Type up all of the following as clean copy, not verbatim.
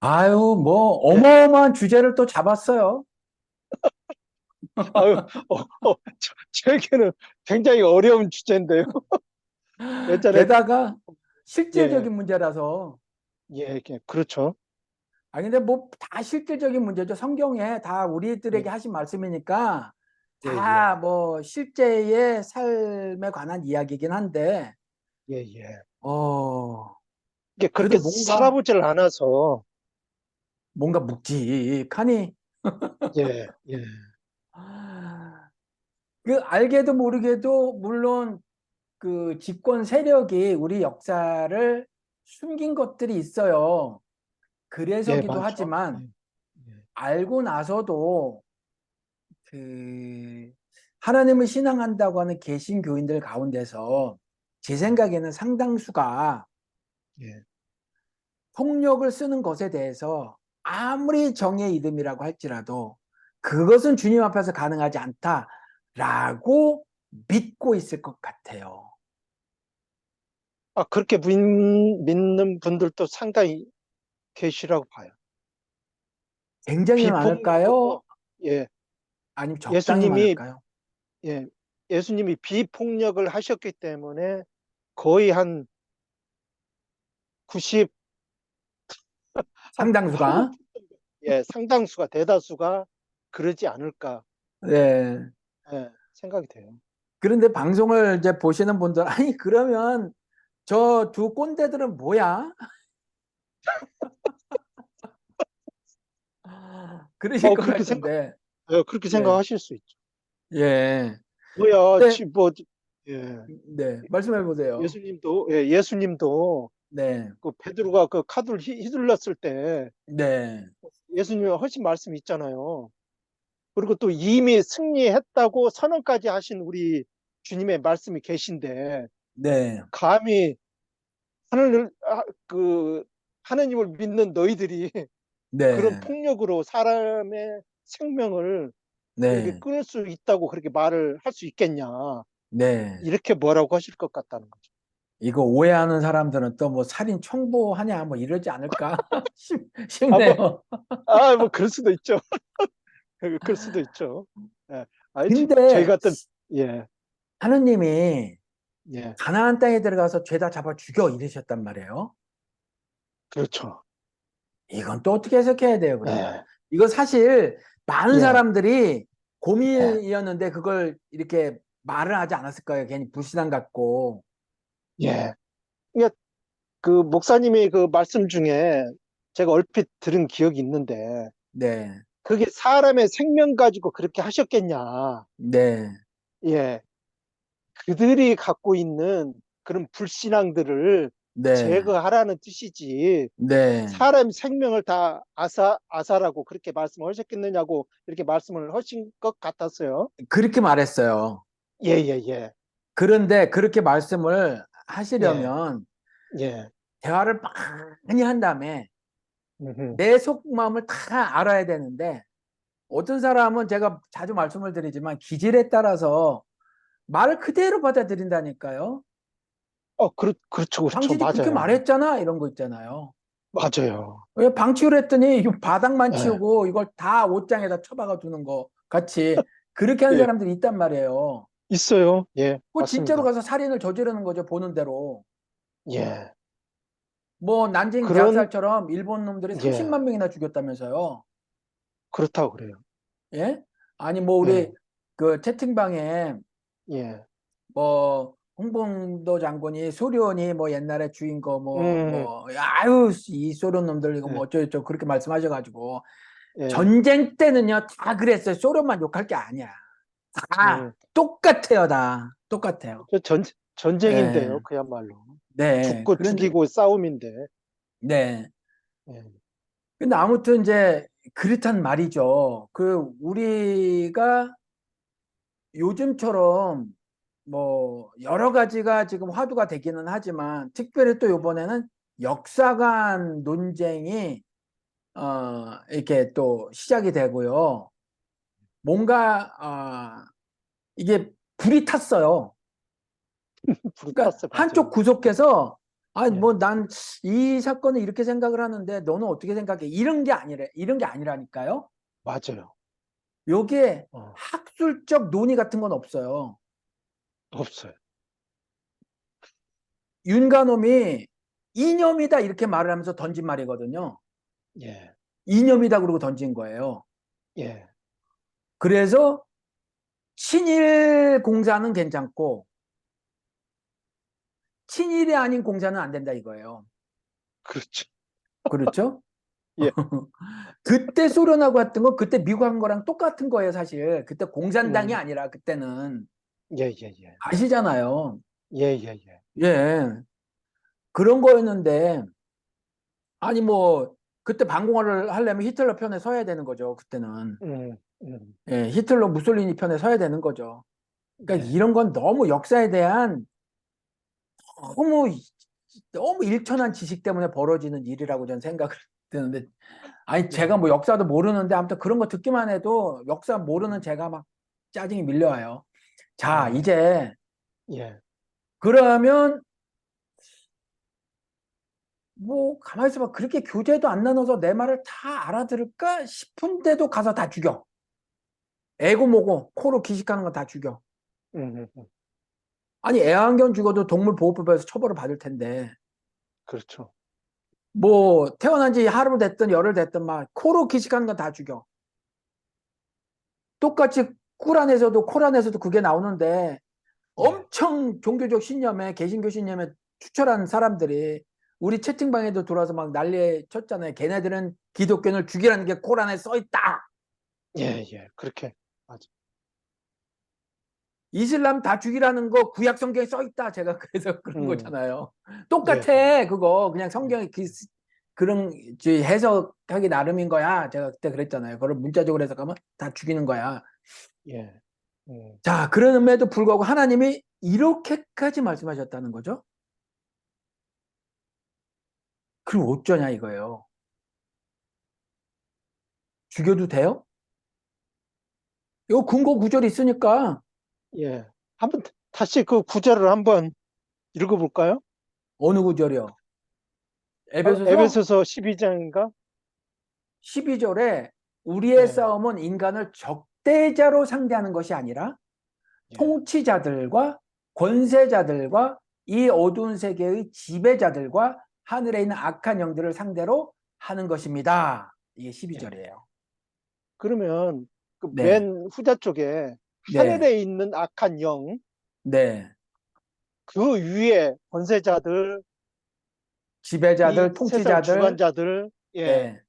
아유, 뭐, 예. 어마어마한 주제를 또 잡았어요. 아유, 저에게는 굉장히 어려운 주제인데요. 예전에, 게다가 예, 실질적인 문제라서. 예, 예, 그렇죠. 아, 근데 뭐 다 실질적인 문제죠. 성경에 다 우리들에게 예, 하신 말씀이니까 예, 다 예, 뭐 실제의 삶에 관한 이야기이긴 한데, 예, 예. 어, 이게 그래도 그렇게 뭔가, 살아보질 않아서, 뭔가 묵직하니, 예, 예, 그 알게도 모르게도 물론 그 집권 세력이 우리 역사를 숨긴 것들이 있어요. 예, 그래서기도 많죠. 하지만 예, 예, 알고 나서도 그 하나님을 신앙한다고 하는 개신교인들 가운데서 제 생각에는 상당수가 예. 폭력을 쓰는 것에 대해서 아무리 정의 이름이라고 할지라도 그것은 주님 앞에서 가능하지 않다라고 믿고 있을 것 같아요. 아, 그렇게 믿는 분들도 상당히 계시라고 봐요. 굉장히 많을까요? 비폭력으로, 예, 아니면 적당히 예수님이, 많을까요? 예, 예수님이 비폭력을 하셨기 때문에 거의 한 90, 한, 상당수가. 예, 상당수가, 대다수가 그러지 않을까, 네. 예, 생각이 돼요. 그런데 방송을 이제 보시는 분들, 아니, 그러면 저 두 꼰대들은 뭐야? 그러실 것 그렇게 생각, 같은데, 그렇게 예, 생각하실 수 있죠. 예. 뭐야, 근데, 뭐, 예, 네, 말씀해 보세요. 예수님도 네, 그 베드로가 그 카드를 휘둘렀을 때 네, 예수님이 하신 말씀 있잖아요. 그리고 또 이미 승리했다고 선언까지 하신 우리 주님의 말씀이 계신데 네, 감히 그 하느님을 믿는 너희들이 그런 네, 폭력으로 사람의 생명을 그렇게 네, 끊을 수 있다고 그렇게 말을 할 수 있겠냐. 네. 이렇게 뭐라고 하실 것 같다는 거죠. 이거 오해하는 사람들은 또 뭐 살인 청부하냐, 뭐 이러지 않을까 아, 뭐, 싶네요. 뭐, 그럴 수도 있죠. 그럴 수도 있죠. 예. 저희 근데 같은, 예, 하느님이 예, 가나안 땅에 들어가서 죄다 잡아 죽여 이러셨단 말이에요. 그렇죠. 이건 또 어떻게 해석해야 돼요, 그러면? 예, 이거 사실 많은 예, 사람들이 예, 고민이었는데 그걸 이렇게 말을 하지 않았을 거예요. 괜히 불신앙 갖고. 예. 그러니까 그 목사님이 그 말씀 중에 제가 얼핏 들은 기억이 있는데 네, 그게 사람의 생명 가지고 그렇게 하셨겠냐. 네, 예. 그들이 갖고 있는 그런 불신앙들을 네, 제거하라는 뜻이지. 네. 사람 생명을 다 아사라고 그렇게 말씀하셨겠느냐고 이렇게 말씀을 하신 것 같았어요. 그렇게 말했어요. 예, 예, 예. 그런데 그렇게 말씀을 예, 하시려면 예. 대화를 많이 한 다음에 음흠. 내 속마음을 다 알아야 되는데 어떤 사람은 제가 자주 말씀을 드리지만 기질에 따라서 말을 그대로 받아들인다니까요. 그렇죠, 그렇죠. 당신이 그렇게 맞아요. 말했잖아 이런 거 있잖아요. 맞아요. 왜 방치를 했더니 이 바닥만 예, 치우고 이걸 다 옷장에다 처박아 두는 거 같이 그렇게 하는 예. 사람들이 있단 말이에요. 있어요. 예, 그 진짜로 맞습니다. 가서 살인을 저지르는 거죠, 보는 대로. 예. 뭐 난징 그런, 대학살처럼 일본 놈들이 예, 30만 명이나 죽였다면서요. 그렇다고 그래요. 예? 아니 뭐 예, 우리 그 채팅방에 예. 뭐 홍범도 장군이 소련이 뭐 옛날에 주인 거 음, 아유 이 소련 놈들 이거 뭐 예, 어쩌고저쩌고 그렇게 말씀하셔가지고 예, 전쟁 때는요 다 그랬어요. 소련만 욕할 게 아니야. 다 음. 똑같아요. 다 똑같아요. 전쟁인데요, 예. 그야말로. 네. 죽고 그런데 죽이고 싸움인데. 네. 예, 근데 아무튼 이제 그렇단 말이죠. 그 우리가 요즘처럼 뭐 여러 가지가 지금 화두가 되기는 하지만 특별히 또 이번에는 역사관 논쟁이 이렇게 또 시작이 되고요. 뭔가 이게 불이 탔어요. 그러니까 불탔어, 한쪽 맞아요. 예, 구석에서 아니, 예, 뭐, 난 이 사건을 이렇게 생각을 하는데, 너는 어떻게 생각해? 이런 게 아니라니까요? 맞아요. 요게 어, 학술적 논의 같은 건 없어요. 없어요. 윤가놈이 이념이다 이렇게 말을 하면서 던진 말이거든요. 예, 이념이다 그러고 던진 거예요. 예, 그래서 친일 공사는 괜찮고 친일이 아닌 공사는 안 된다 이거예요. 그렇죠. 그렇죠? 예, 그때 소련하고 했던 거 그때 미국 한 거랑 똑같은 거예요, 사실. 그때 공산당이 음, 아니라 그때는 예, 예, 예, 아시잖아요. 예, 예, 예, 예. 그런 거였는데 아니 뭐 그때 반공화를 하려면 히틀러 편에 서야 되는 거죠, 그때는. 음, 음, 예, 히틀러 무솔리니 편에 서야 되는 거죠. 그러니까 예, 이런 건 너무 역사에 대한 너무 너무 일천한 지식 때문에 벌어지는 일이라고 저는 생각을 드는데 아니 제가 예, 뭐 역사도 모르는데 아무튼 그런 거 듣기만 해도 역사 모르는 제가 막 짜증이 밀려와요. 자, 예, 이제 예, 그러면 뭐 가만히 있어봐 그렇게 교재도 안 나눠서 내 말을 다 알아들을까 싶은데도 가서 다 죽여. 애고 뭐고 코로 기식하는 거 다 죽여. 음, 음, 음. 아니 애완견 죽어도 동물보호법에서 처벌을 받을 텐데 그렇죠. 뭐 태어난 지 하루 됐든 열흘 됐든 막 코로 기식하는 건 다 죽여. 똑같이 꿀 안에서도 콜 안에서도 그게 나오는데 예, 엄청 종교적 신념에 개신교 신념에 추철한 사람들이 우리 채팅방에도 들어와서 막 난리 쳤잖아요. 걔네들은 기독교를 죽이라는 게 코란에 써 있다. 예, 예, 그렇게, 맞아. 이슬람 다 죽이라는 거 구약 성경에 써 있다. 제가 그래서 그런 음, 거잖아요. 예, 예, 똑같아. 그거 그냥 예, 성경에 그런 해석하기 나름인 거야. 제가 그때 그랬잖아요. 그걸 문자적으로 해석하면 다 죽이는 거야. 예, 자, 그럼에도 불구하고 하나님이 이렇게까지 말씀하셨다는 거죠. 그럼 어쩌냐 이거예요. 죽여도 돼요? 이거 근거 구절이 있으니까 예. 한번 다시 그 구절을 한번 읽어볼까요? 어느 구절이요? 에베소서 에베소서 12장인가? 12절에 우리의 예, 싸움은 인간을 적대자로 상대하는 것이 아니라 예, 통치자들과 권세자들과 이 어두운 세계의 지배자들과 하늘에 있는 악한 영들을 상대로 하는 것입니다. 이게 예. 12절이에요. 그러면 그 네, 맨 후자 쪽에 네, 하늘에 있는 악한 영, 네. 그 위에 권세자들, 이 지배자들, 세상 통치자들, 주관자들, 예, 네.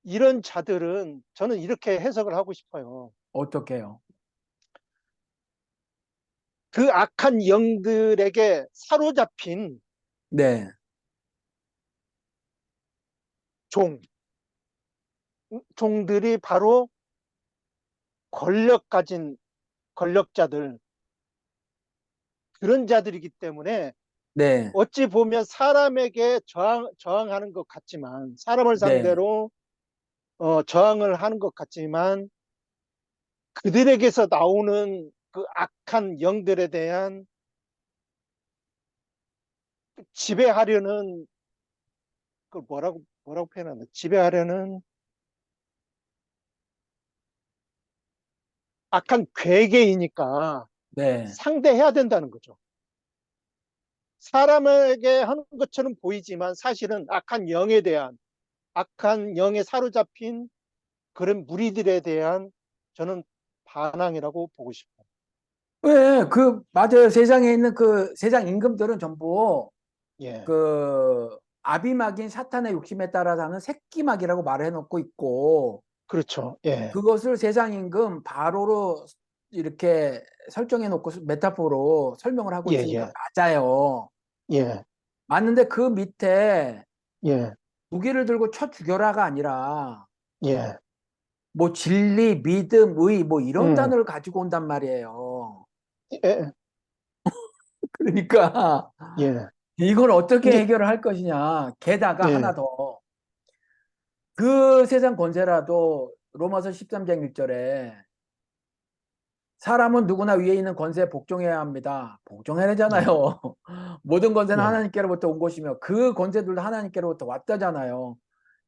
이런 자들은 저는 이렇게 해석을 하고 싶어요. 어떻게 해요? 그 악한 영들에게 사로잡힌 네, 종, 종들이 바로 권력 가진 권력자들, 그런 자들이기 때문에 네, 어찌 보면 사람에게 저항하는 것 같지만, 사람을 네. 상대로 저항을 하는 것 같지만, 그들에게서 나오는 그 악한 영들에 대한 지배하려는, 그 뭐라고 표현하나? 지배하려는 악한 괴계이니까 네. 상대해야 된다는 거죠. 사람에게 하는 것처럼 보이지만 사실은 악한 영에 사로잡힌 그런 무리들에 대한 저는 반항이라고 보고 싶어요. 왜, 맞아요. 세상에 있는 세상 임금들은 전부 예, 그 아비막인 사탄의 욕심에 따라 사는 새끼막이라고 말을 해놓고 있고 그렇죠. 예, 그것을 세상 임금 바로로 이렇게 설정해 놓고 메타포로 설명을 하고 예, 있으니까 예, 맞아요. 예, 맞는데 그 밑에 예, 무기를 들고 쳐 죽여라가 아니라 예, 뭐 진리, 믿음, 의 뭐 이런 음, 단어를 가지고 온단 말이에요. 예, 그러니까 예. 이걸 어떻게 이제, 해결을 할 것이냐. 게다가 예, 하나 더. 그 세상 권세라도 로마서 13장 1절에 사람은 누구나 위에 있는 권세에 복종해야 합니다. 복종해야잖아요. 모든 권세는 예, 하나님께로부터 온 것이며 그 권세들도 하나님께로부터 왔다잖아요.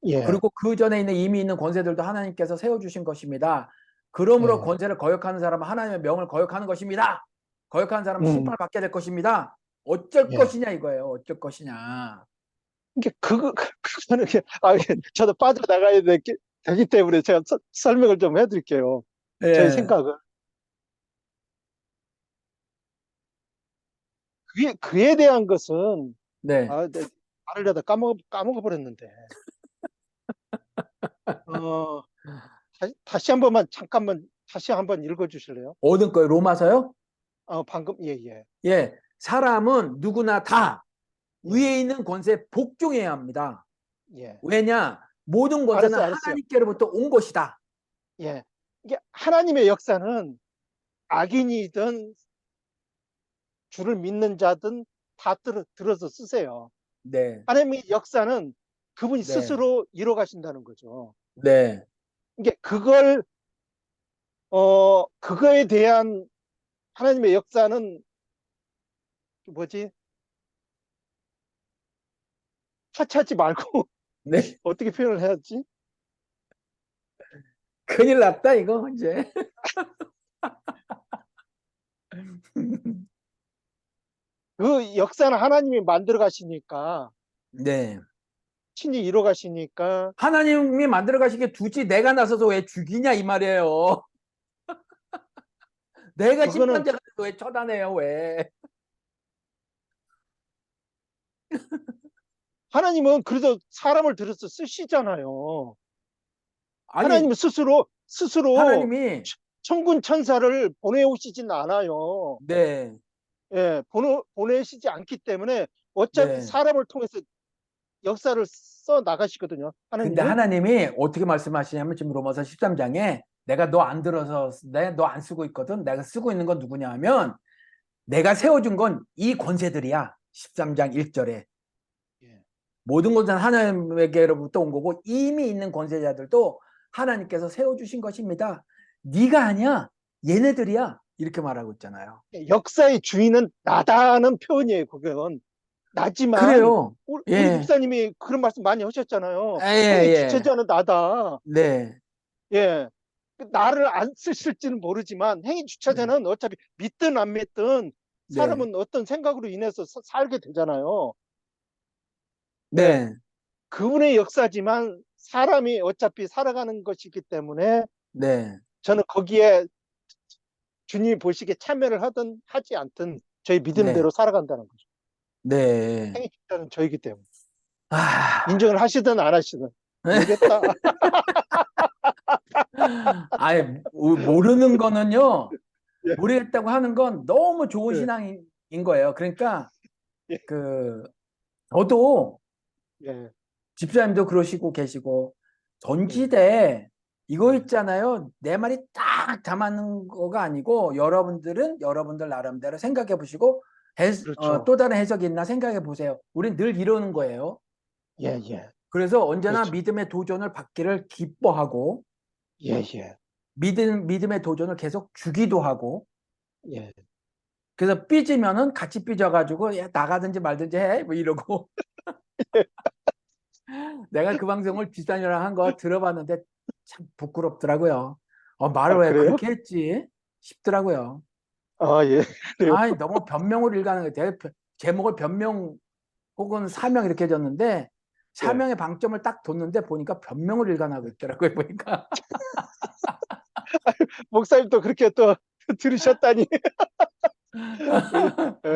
예, 그리고 그 전에 있는 이미 있는 권세들도 하나님께서 세워주신 것입니다. 그러므로 예. 권세를 거역하는 사람은 하나님의 명을 거역하는 것입니다. 거역하는 사람은 음, 심판을 받게 될 것입니다. 어쩔 예. 것이냐 이거예요. 어쩔 것이냐. 이게 그거는 저도 빠져나가야 되기 때문에 제가 설명을 좀 해드릴게요. 제 예, 생각을. 그에 대한 것은, 네. 네, 말을 하다 까먹어 버렸는데. 어, 다시 한 번만, 잠깐만, 다시 한 번 읽어 주실래요? 어느 거요? 로마서요? 방금, 예, 예, 예, 사람은 누구나 다 예, 위에 있는 권세에 복종해야 합니다. 예. 왜냐? 모든 권세는 알았어요. 하나님께로부터 온 것이다. 예. 이게 하나님의 역사는 악인이든 주를 믿는 자든 다 들어서 쓰세요. 네, 하나님의 역사는 그분이 네, 스스로 이뤄 가신다는 거죠. 네, 이게 그거에 대한 하나님의 역사는 뭐지? 하찮지 말고 네. 어떻게 표현을 해야지? 큰일 났다, 이거, 이제. 그 역사는 하나님이 만들어 가시니까 네. 친히 이뤄 가시니까 하나님이 만들어 가시게 두지 내가 나서서 왜 죽이냐, 이 말이에요. 내가 그거는 심판자가 돼서 왜 처단해요, 왜? 하나님은 그래도 사람을 들여서 쓰시잖아요. 아니, 하나님은 스스로 하나님이, 천군 천사를 보내오시진 않아요. 네, 예, 보내시지 않기 때문에 어차피 네. 사람을 통해서 역사를 써 나가시거든요. 근데 하나님은. 하나님이 어떻게 말씀하시냐면 지금 로마서 13장에 내가 너 안 들어서, 내가 너 안 쓰고 있거든. 내가 쓰고 있는 건 누구냐 하면 내가 세워준 건 이 권세들이야. 13장 1절에. 예, 모든 것은 하나님에게로부터 온 거고 이미 있는 권세자들도 하나님께서 세워주신 것입니다. 네가 아니야. 얘네들이야. 이렇게 말하고 있잖아요. 역사의 주인은 나다는 표현이에요. 그건 나지만 그래요. 우리 예. 목사님이 그런 말씀 많이 하셨잖아요. 예, 행위 예. 주체자는 나다. 네. 예. 나를 안 쓰실지는 모르지만 행위 네. 주체자는 어차피 믿든 안 믿든 네. 사람은 어떤 생각으로 인해서 살게 되잖아요. 예. 네. 그분의 역사지만 사람이 어차피 살아가는 것이기 때문에 네. 저는 거기에 주님이 보시기에 참여를 하든 하지 않든 저희 네. 믿음대로 살아간다는 거죠. 네. 행위 주체는 저이기 때문에. 아. 인정을 하시든 안 하시든 모르겠다. 아예 모르는 거는요. 예, 모르겠다고 하는 건 너무 좋은 예, 신앙인 거예요. 그러니까 예, 그 저도 예. 집사님도 그러시고 계시고 예, 전지대 이거 예. 있잖아요. 내 말이 딱 담아는 거가 아니고 여러분들은 여러분들 나름대로 생각해 보시고 그렇죠. 또 다른 해석이 있나 생각해 보세요. 우린 늘 이러는 거예요. 예, 예. 그래서 언제나 그렇죠. 믿음의 도전을 받기를 기뻐하고 예, 예, 믿음의 도전을 계속 주기도 하고 예. 그래서 삐지면은 같이 삐져가지고 야, 나가든지 말든지 해 뭐 이러고 내가 그 방송을 집사님이랑 한 거 들어봤는데 참 부끄럽더라고요. 말을 왜 그래요? 그렇게 했지 싶더라고요. 예, 그래요. 아이 너무 변명으로 일가는 거예요. 제목을 변명 혹은 사명 이렇게 해줬는데 예. 사명의 방점을 딱 뒀는데 보니까 변명을 일관하고 있더라고요. 보니까 목사님도 그렇게 또 들으셨다니. 우리,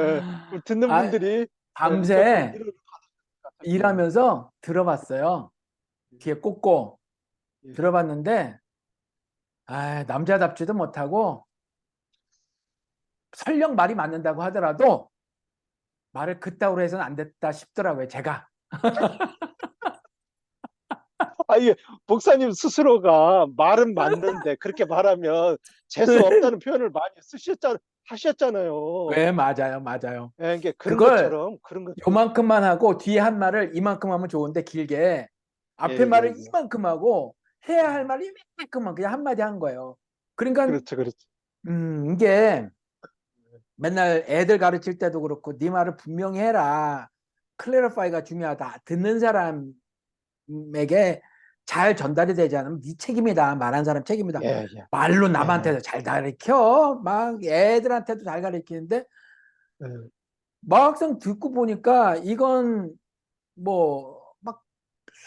우리 듣는 아, 분들이 조금 밤새 위로를 받을 것 같아요. 일하면서 들어봤어요. 귀에 꽂고 예. 들어봤는데 남자답지도 못하고 설령 말이 맞는다고 하더라도 말을 그따위로 해서는 안 됐다 싶더라고요. 제가. 이게 목사님 스스로가 말은 맞는데 그렇게 말하면 재수 없다는 표현을 많이 하셨잖아요. 왜 맞아요. 맞아요. 예, 이게 그걸 그런 것처럼. 요만큼만 하고 뒤에 한 말을 이만큼 하면 좋은데 길게 예, 앞에 예, 말을 예. 이만큼 하고 해야 할 말이 이만큼만 그냥 한마디 한 거예요. 그러니까 그렇죠, 그렇죠. 이게 맨날 애들 가르칠 때도 그렇고 네 말을 분명히 해라. 클래리파이가 중요하다. 듣는 사람에게 잘 전달이 되지 않으면 네 책임이다. 말한 사람 책임이다. 예, 예, 말로 예, 남한테도 잘 가르쳐. 막 애들한테도 잘 가르치는데 예, 막상 듣고 보니까 이건 뭐 막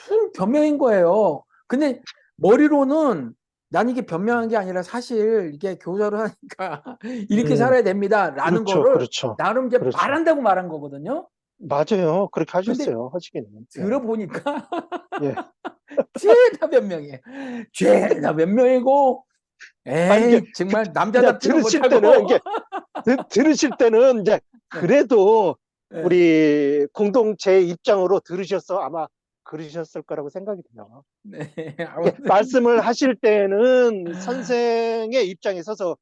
순 변명인 거예요. 근데 머리로는 난 이게 변명한 게 아니라 사실 이게 교사를 하니까 이렇게 음, 살아야 됩니다라는 그렇죠, 거를 그렇죠, 나름 이제 그렇죠. 말한다고 말한 거거든요. 맞아요. 그렇게 근데 하셨어요. 하시기는. 예, 들어보니까 예. 죄다 변명이에요. 죄다 변명이고 아니, 이게, 에이 정말 이제 남자답지도 들으실 때는, 못하고 이게, 들으실 때는, 이제, 네, 그래도 네. 우리 공동체 입장으로 들으셔서 아마 그러셨을 거라고 생각이 돼요. 네, 이게 아무튼 말씀을 하실 때는 선생의 입장에 서서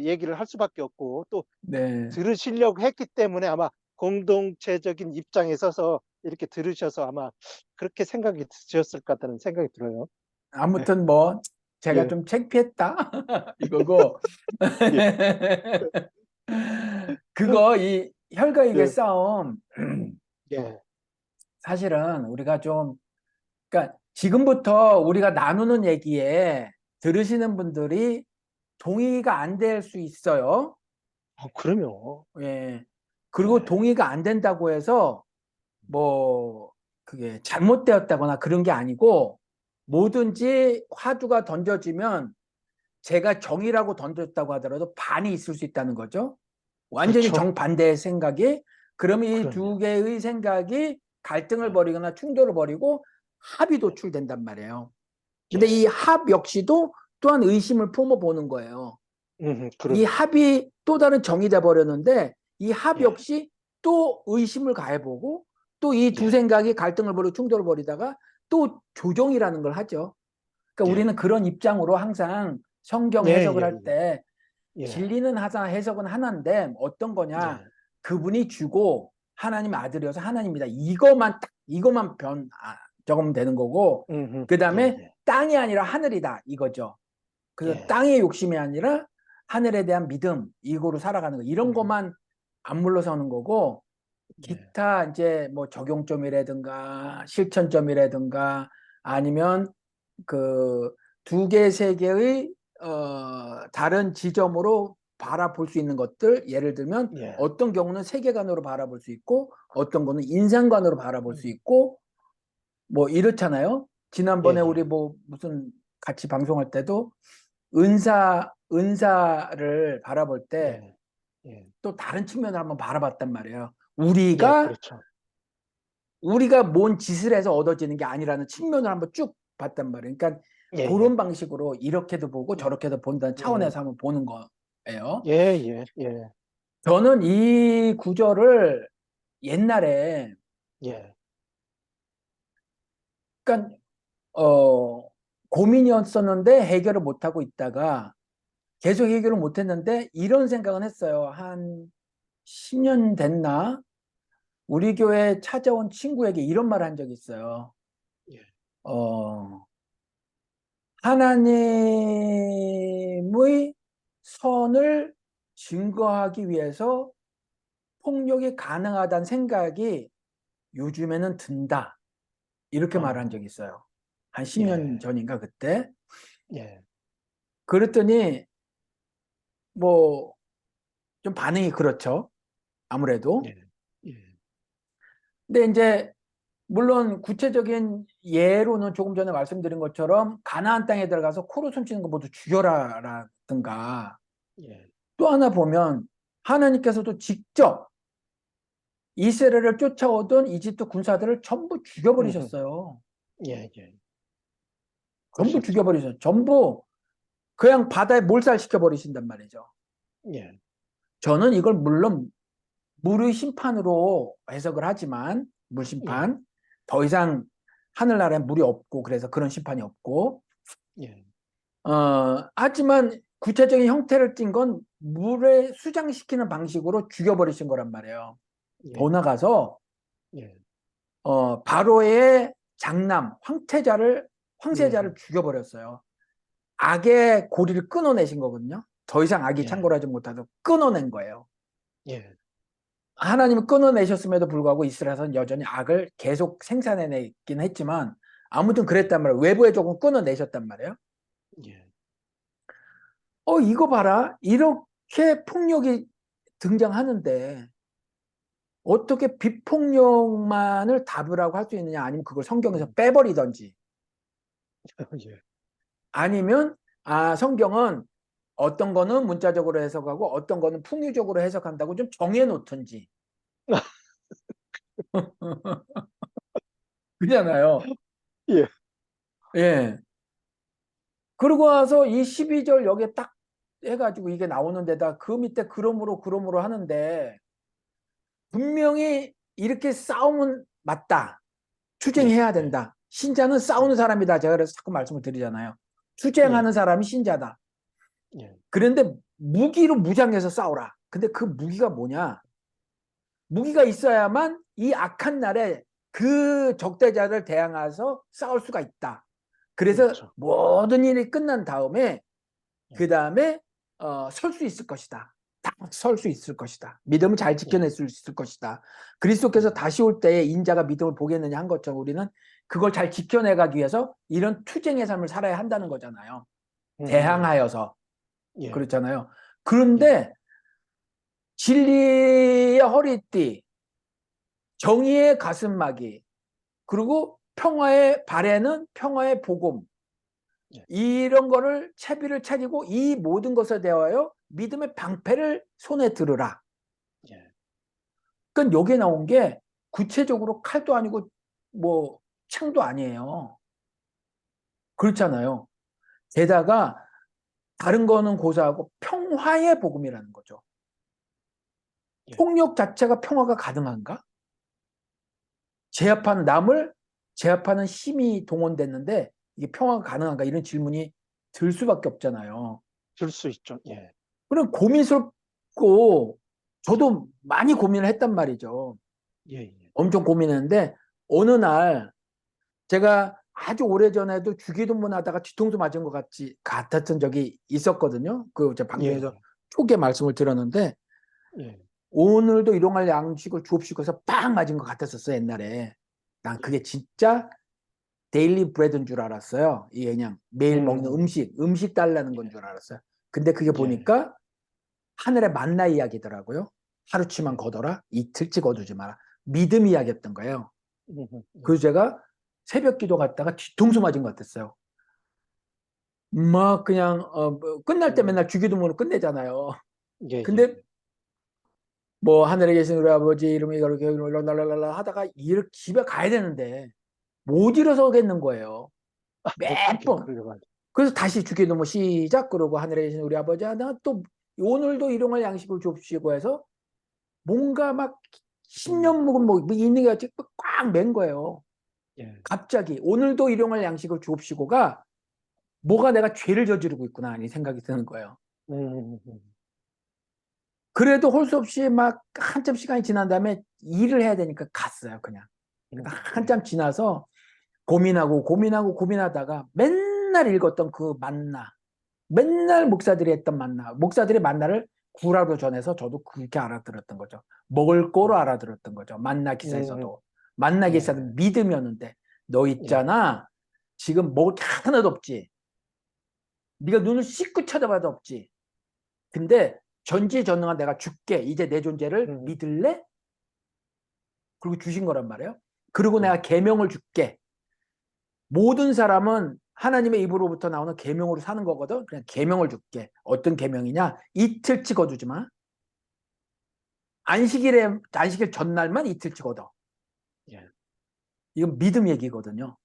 얘기를 할 수밖에 없고, 또 네. 들으시려고 했기 때문에 아마 공동체적인 입장에 서서 이렇게 들으셔서 아마 그렇게 생각이 드셨을 것 같다는 생각이 들어요. 예, 아무튼 뭐 제가 예, 좀 창피했다 이거고 예, 그거 이 혈과육의 예, 싸움 예. 사실은 우리가 좀 그러니까 지금부터 우리가 나누는 얘기에 들으시는 분들이 동의가 안 될 수 있어요. 그럼요. 예. 그리고 예, 동의가 안 된다고 해서 뭐 그게 잘못되었다거나 그런 게 아니고 뭐든지 화두가 던져지면 제가 정이라고 던졌다고 하더라도 반이 있을 수 있다는 거죠. 완전히 그렇죠. 정반대의 생각이 그러면 이 두 그럼요. 개의 생각이 갈등을 예, 벌이거나 충돌을 벌이고 합이 예, 도출된단 말이에요. 근데 예. 이 합 역시도 또한 의심을 품어보는 거예요. 이 그럼요. 합이 또 다른 정이 돼 버렸는데 이 합 예, 역시 또 의심을 가해보고 또 이 두 예, 생각이 갈등을 벌이고 충돌을 벌이다가 또 조정이라는 걸 하죠. 그러니까 예, 우리는 그런 입장으로 항상 성경 예, 해석을 예, 할 때 예, 예, 진리는 하나 해석은 하나인데 어떤 거냐 예. 그분이 주고 하나님 아들이어서 하나님이다 이것만 딱 이것만 적으면 되는 거고 그 예, 다음에 예, 땅이 아니라 하늘이다 이거죠. 그래서 예, 땅의 욕심이 아니라 하늘에 대한 믿음 이거로 살아가는 거 이런 음, 것만 안 물러서는 거고 예, 기타 이제 뭐 적용점이라든가 실천점이라든가 아니면 그 두 개, 세 개의 다른 지점으로 바라볼 수 있는 것들 예를 들면 예, 어떤 경우는 세계관으로 바라볼 수 있고 어떤 거는 인상관으로 바라볼 수 음, 있고 뭐 이렇잖아요. 예, 지난번에 우리 예, 뭐 무슨 같이 방송할 때도 은사를 바라볼 때 예, 예, 또 다른 측면을 한번 바라봤단 말이에요. 예, 우리가 그렇죠. 우리가 뭔 짓을 해서 얻어지는 게 아니라는 측면을 한번 쭉 봤단 말이에요. 그러니까 예, 예, 그런 방식으로 이렇게도 보고 예, 저렇게도 본다는 예, 차원에서 한번 보는 거예요. 예, 예, 예, 저는 이 구절을 옛날에 예, 그러니까 고민이었었는데 해결을 못 하고 있다가 계속 해결을 못 했는데 이런 생각은 했어요. 한 10년 됐나? 우리 교회 찾아온 친구에게 이런 말을 한 적이 있어요. 예, 어, 하나님의 선을 증거하기 위해서 폭력이 가능하다는 생각이 요즘에는 든다. 이렇게 말한 어, 적이 있어요. 한 10년 예, 전인가 그때. 예, 그랬더니 뭐 좀 반응이 그렇죠. 아무래도. 예, 예, 근데 이제 물론 구체적인 예로는 조금 전에 말씀드린 것처럼 가나안 땅에 들어가서 코로 숨쉬는 거 모두 죽여라라든가 예, 또 하나 보면 하나님께서도 직접 이스라엘을 쫓아오던 이집트 군사들을 전부 음, 죽여버리셨어요. 예, 예, 전부 그러셨죠. 죽여버리셨어요. 전부 그냥 바다에 몰살시켜버리신단 말이죠. 예, 저는 이걸 물론 물의 심판으로 해석을 하지만 예, 물심판 더 이상 하늘나라에 물이 없고 그래서 그런 심판이 없고 예, 하지만 구체적인 형태를 띈 건 물에 수장시키는 방식으로 죽여버리신 거란 말이에요. 더 예, 나가서 예, 바로의 장남 황태자를 황세자를 음, 죽여버렸어요. 악의 고리를 끊어내신 거거든요. 더 이상 악이 예, 창궐하지 못하도록 끊어낸 거예요. 예, 하나님은 끊어내셨음에도 불구하고 이스라엘은 여전히 악을 계속 생산해내긴 했지만 아무튼 그랬단 말이에요. 외부에 조금 끊어내셨단 말이에요. 예, 이거 봐라. 이렇게 폭력이 등장하는데 어떻게 비폭력만을 답이라고 할 수 있느냐? 아니면 그걸 성경에서 빼버리던지 예. 아니면 성경은 어떤 거는 문자적으로 해석하고 어떤 거는 풍유적으로 해석한다고 좀 정해놓든지 그잖아요. 예, 예. 그러고 와서 이 12절 여기에 딱 해가지고 이게 나오는 데다 그 밑에 그러므로 하는데 분명히 이렇게 싸움은 맞다. 예, 투쟁해야 예, 된다. 신자는 싸우는 사람이다. 제가 그래서 자꾸 말씀을 드리잖아요. 예, 투쟁하는 예, 사람이 신자다. 예. 그런데 무기로 무장해서 싸우라. 근데 그 무기가 뭐냐? 무기가 있어야만 이 악한 날에 그 적대자를 대항해서 싸울 수가 있다. 그래서 그렇죠. 모든 일이 끝난 다음에 예, 그 다음에 설 수 있을 것이다. 딱 설 수 있을 것이다. 믿음을 잘 예, 지켜낼 수 있을 것이다. 그리스도께서 예. 다시 올 때에 인자가 믿음을 보겠느냐 한 것처럼 우리는 그걸 잘 지켜내가기 위해서 이런 투쟁의 삶을 살아야 한다는 거잖아요. 음, 대항하여서. 예, 그렇잖아요. 예, 그런데 진리의 허리띠, 정의의 가슴막이, 그리고 평화의 발에는 평화의 복음, 예, 이런 거를 채비를 차리고 이 모든 것에 대하여 믿음의 방패를 손에 들으라. 예, 그러니까 여기에 나온 게 구체적으로 칼도 아니고 뭐 창도 아니에요. 그렇잖아요. 게다가 다른 거는 고사하고 평화의 복음이라는 거죠. 예. 폭력 자체가 평화가 가능한가? 제압하는 남을 제압하는 힘이 동원됐는데 이게 평화가 가능한가? 이런 질문이 들 수밖에 없잖아요. 줄 수 있죠. 예, 그럼 고민스럽고 저도 많이 고민을 했단 말이죠. 예, 예, 엄청 고민했는데 어느 날 제가 아주 오래전에도 주기도문 하다가 뒤통수 맞은 것 같았던 적이 있었거든요. 그 제 예, 방송에서 초기에 말씀을 드렸는데 예, 오늘도 일용할 양식을 주옵시고 해서 빵 맞은 것 같았었어요. 옛날에. 난 예. 그게 진짜 데일리 브레드인 줄 알았어요. 이게 그냥 매일 먹는 음, 음식 달라는 건 예, 줄 알았어요. 근데 그게 예, 보니까 하늘의 만나 이야기더라고요. 하루치만 예. 거둬라. 이틀치 거두지 마라. 믿음 이야기였던 거예요. 예, 그래서 제가 새벽 기도 갔다가 뒤통수 맞은 것 같았어요. 막 그냥 뭐 끝날 때 맨날 주기도문을 끝내잖아요. 예, 예, 근데 뭐 하늘에 계신 우리 아버지 이름이 그렇게 랄랄랄라 하다가 이렇게 집에 가야 되는데 예. 못 일어서겠는 거예요. 몇 그게 번. 그게 맞. 그래서 다시 주기도문 시작 그러고 하늘에 계신 우리 아버지 하다가 또 오늘도 일용할 양식을 줍시고 해서 뭔가 막 음, 10년 묵은 뭐 있는 게 같이 꽉 맨 거예요. 예, 갑자기 오늘도 일용할 양식을 줍시고가 뭐가 내가 죄를 저지르고 있구나 이 생각이 드는 거예요. 음, 음, 그래도 할 수 없이 막 한참 시간이 지난 다음에 일을 해야 되니까 갔어요, 그냥. 예, 한참 지나서 고민하다가 맨날 읽었던 그 만나, 맨날 목사들이 했던 만나, 목사들이 만나를 구라로 전해서 저도 그렇게 알아들었던 거죠. 먹을 거로 음, 알아들었던 거죠. 만나 음, 기사에서도. 만나 기사는 예, 믿음이었는데 너 예, 있잖아. 지금 먹을 게 하나도 없지. 네가 눈을 씻고 쳐다봐도 없지. 근데 전지전능한 내가 줄게. 이제 내 존재를 음, 믿을래? 그리고 주신 거란 말이에요. 그리고 내가 예, 계명을 줄게. 모든 사람은 하나님의 입으로부터 나오는 계명으로 사는 거거든. 그냥 계명을 줄게. 어떤 계명이냐? 이틀치 거두지 마. 안식일 전날만 이틀치 거둬. 예. 이건 믿음 얘기거든요.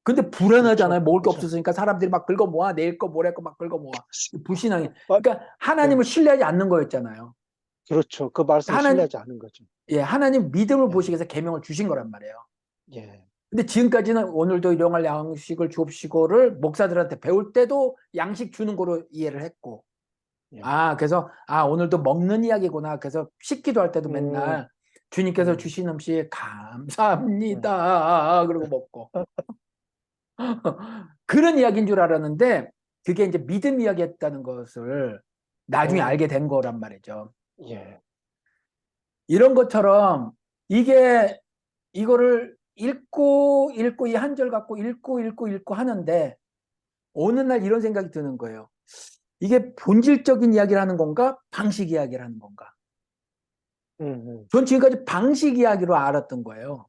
근데 그렇죠, 불안하잖아요. 먹을 게 그렇죠. 없었으니까 사람들이 막 긁어 모아. 내일 거 모레 거 막 긁어 모아. 불신앙이. 마- 그러니까 예, 하나님을 신뢰하지 않는 거였잖아요. 그렇죠. 그 말씀을 하나님 신뢰하지 않은 거죠. 예, 하나님 믿음을 예, 보시기 위해서 계명을 주신 거란 말이에요. 예, 근데 지금까지는 오늘도 일용할 양식을 주옵시고를 목사들한테 배울 때도 양식 주는 거로 이해를 했고, 예, 그래서, 오늘도 먹는 이야기구나. 그래서 식기도 할 때도 음, 맨날 주님께서 음, 주신 음식 음. 감사합니다. 그러고 먹고. 그런 이야기인 줄 알았는데, 그게 이제 믿음 이야기였다는 것을 나중에 알게 된 거란 말이죠. 예. 이런 것처럼 이거를 읽고 이 한 절 갖고 읽고 하는데 어느 날 이런 생각이 드는 거예요. 이게 본질적인 이야기를 하는 건가? 방식 이야기를 하는 건가? 전 지금까지 방식 이야기로 알았던 거예요.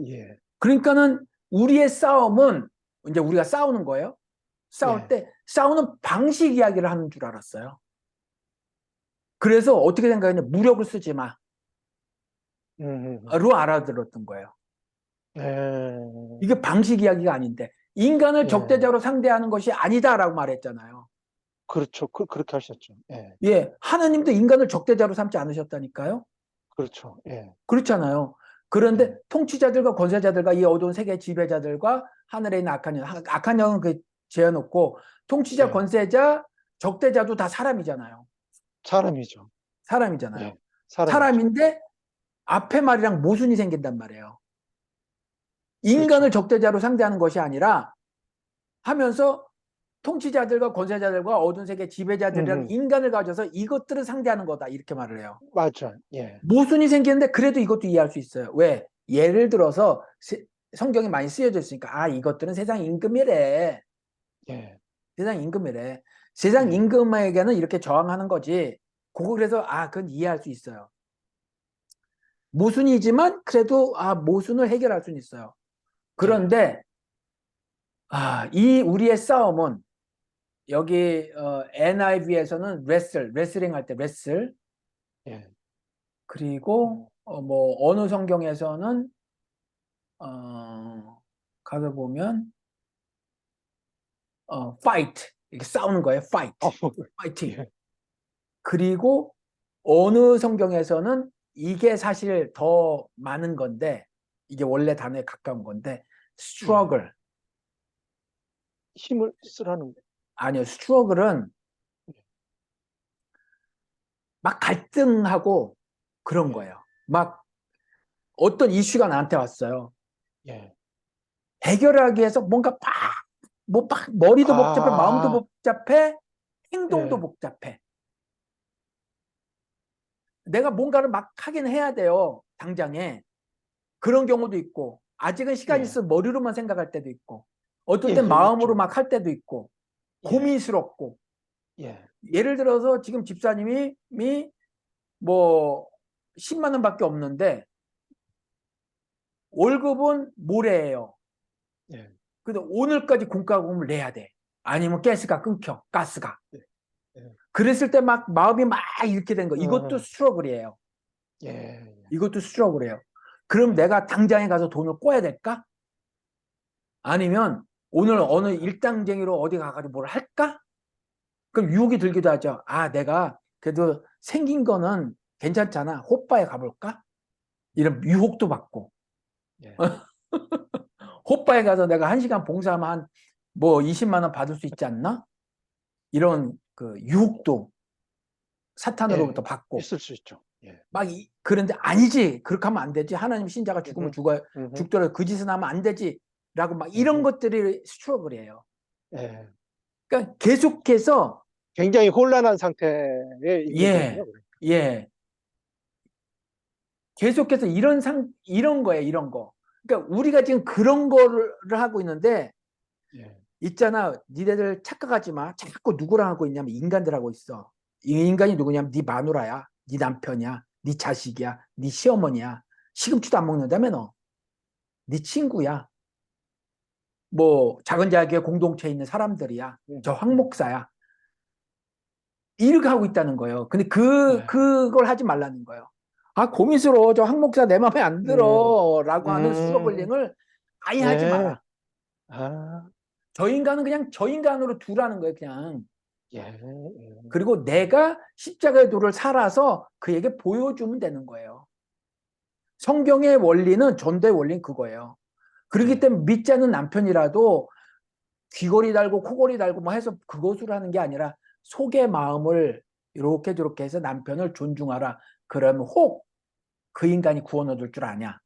예. 그러니까는 우리의 싸움은 이제 우리가 싸우는 거예요. 싸울 예. 때 싸우는 방식 이야기를 하는 줄 알았어요. 그래서 어떻게 생각했냐? 무력을 쓰지 마. 로 알아들었던 거예요. 예. 이게 방식 이야기가 아닌데 인간을 예. 적대적으로 상대하는 것이 아니다라고 말했잖아요. 그렇죠. 그렇게 하셨죠. 예. 예, 하나님도 인간을 적대자로 삼지 않으셨다니까요. 그렇죠. 예. 그렇잖아요. 그런데 예. 통치자들과 권세자들과 이 어두운 세계 지배자들과 하늘에 있는 악한 영, 악한 영은 그 제어놓고 통치자, 예. 권세자, 적대자도 다 사람이잖아요. 사람이죠. 사람이잖아요. 예. 사람이죠. 사람인데 앞에 말이랑 모순이 생긴단 말이에요. 인간을 그렇죠. 적대자로 상대하는 것이 아니라 하면서 통치자들과 권세자들과 어두운 세계 지배자들이라는 인간을 가져서 이것들을 상대하는 거다 이렇게 말을 해요. 맞아. 예. 모순이 생기는데 그래도 이것도 이해할 수 있어요. 왜? 예를 들어서 성경이 많이 쓰여져 있으니까 이것들은 세상 임금이래. 예. 세상 임금이래. 세상 예. 임금에게는 이렇게 저항하는 거지. 그래서 그건 이해할 수 있어요. 모순이지만 그래도 모순을 해결할 수는 있어요. 그런데 이 우리의 싸움은 여기 NIV에서는 레슬링 할 때 레슬, 예. 그리고 뭐 어느 성경에서는 가서 보면 fight 이렇게 싸우는 거예요. fighting. 예. 그리고 어느 성경에서는 이게 사실 더 많은 건데 이게 원래 단어에 가까운 건데 struggle. 힘을 쓰라는 거. 아니요. struggle은 막 갈등하고 그런 예. 거예요. 막 어떤 이슈가 나한테 왔어요. 예. 해결하기 위해서 뭔가 머리도 복잡해, 마음도 복잡해, 행동도 예. 복잡해. 내가 뭔가를 막 하긴 해야 돼요. 당장에. 그런 경우도 있고 아직은 시간이 예. 있어 머리로만 생각할 때도 있고 어떨 예. 땐 마음으로 있죠. 막 할 때도 있고 예. 고민스럽고 예. 예를 들어서 지금 집사님이 뭐 10만 원밖에 없는데 월급은 모레예요. 예. 근데 오늘까지 공과금을 내야 돼. 아니면 가스가 끊겨. 가스가. 예. 예. 그랬을 때 막 마음이 막 이렇게 된 거. 이것도 스트러글이에요. 예. 이것도 스트러글이에요. 그럼 내가 당장에 가서 돈을 꿔야 될까? 아니면 오늘 어느 일당쟁이로 어디 가가지고 뭘 할까? 그럼 유혹이 들기도 하죠. 내가 그래도 생긴 거는 괜찮잖아. 호빠에 가볼까? 이런 유혹도 받고. 예. 호빠에 가서 내가 1시간 봉사하면 한 뭐 20만 원 받을 수 있지 않나? 이런 그 유혹도 사탄으로부터 받고. 있을 수 있죠. 예. 그런데 아니지. 그렇게 하면 안 되지. 하나님 신자가 죽으면 음흠. 죽더라도 그 짓은 하면 안 되지. 라고 막 이런 것들이 스트러글이에요. 예. 그러니까 계속해서 굉장히 혼란한 상태에 있는 예, 거군요. 예. 계속해서 이런 거예요. 이런 거. 그러니까 우리가 지금 그런 거를 하고 있는데 예. 있잖아. 니네들 착각하지 마. 자꾸 누구랑 하고 있냐면 인간들 하고 있어. 이 인간이 누구냐면 네 마누라야. 네 남편이야. 네 자식이야. 네 시어머니야. 시금치도 안 먹는다며 너. 네 친구야. 뭐 작은 자기의 공동체에 있는 사람들이야. 저 황 목사야. 이렇게 하고 있다는 거예요. 근데 그걸 하지 말라는 거예요. 고민스러워. 저 황 목사 내 마음에 안 들어. 라고 하는 스트러글링을 아예 하지 예. 마라. 아. 저 인간은 그냥 저 인간으로 두라는 거예요. 그냥. 예. 예. 그리고 내가 십자가의 도를 살아서 그에게 보여주면 되는 거예요. 성경의 원리는 전도의 원리는 그거예요. 그렇기 때문에 믿지 않는 남편이라도 귀걸이 달고 코걸이 달고 뭐 해서 그것으로 하는 게 아니라 속의 마음을 이렇게 저렇게 해서 남편을 존중하라. 그러면 혹 그 인간이 구원 얻을 줄 아냐.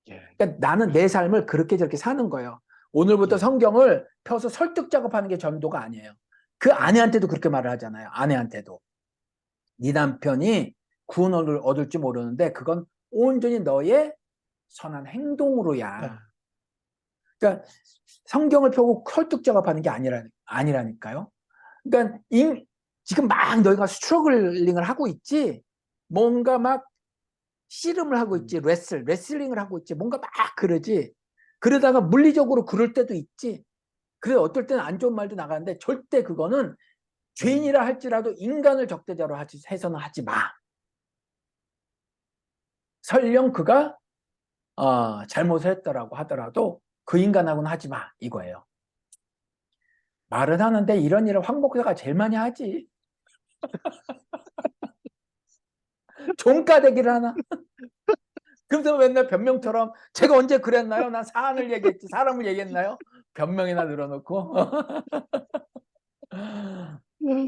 예. 그러니까 나는 내 삶을 그렇게 저렇게 사는 거예요. 오늘부터 예. 성경을 펴서 설득 작업하는 게 전도가 아니에요. 그 아내한테도 그렇게 말을 하잖아요. 아내한테도. 네 남편이 구원을 얻을지 모르는데 그건 온전히 너의 선한 행동으로야. 그러니까 성경을 펴고 설득 작업하는 게 아니라니까요. 그러니까 지금 막 너희가 스트러글링을 하고 있지, 뭔가 막 씨름을 하고 있지, 레슬링을 하고 있지, 뭔가 막 그러지. 그러다가 물리적으로 그럴 때도 있지. 그래 어떨 때는 안 좋은 말도 나가는데 절대 그거는 죄인이라 할지라도 인간을 적대자로 해서는 하지 마. 설령 그가 잘못을 했더라고 하더라도 그 인간하고는 하지 마 이거예요. 말은 하는데 이런 일을 황 목사가 제일 많이 하지. 종가대기를 하나? 그래서 맨날 변명처럼 제가 언제 그랬나요? 난 사안을 얘기했지 사람을 얘기했나요? 변명이나 늘어놓고.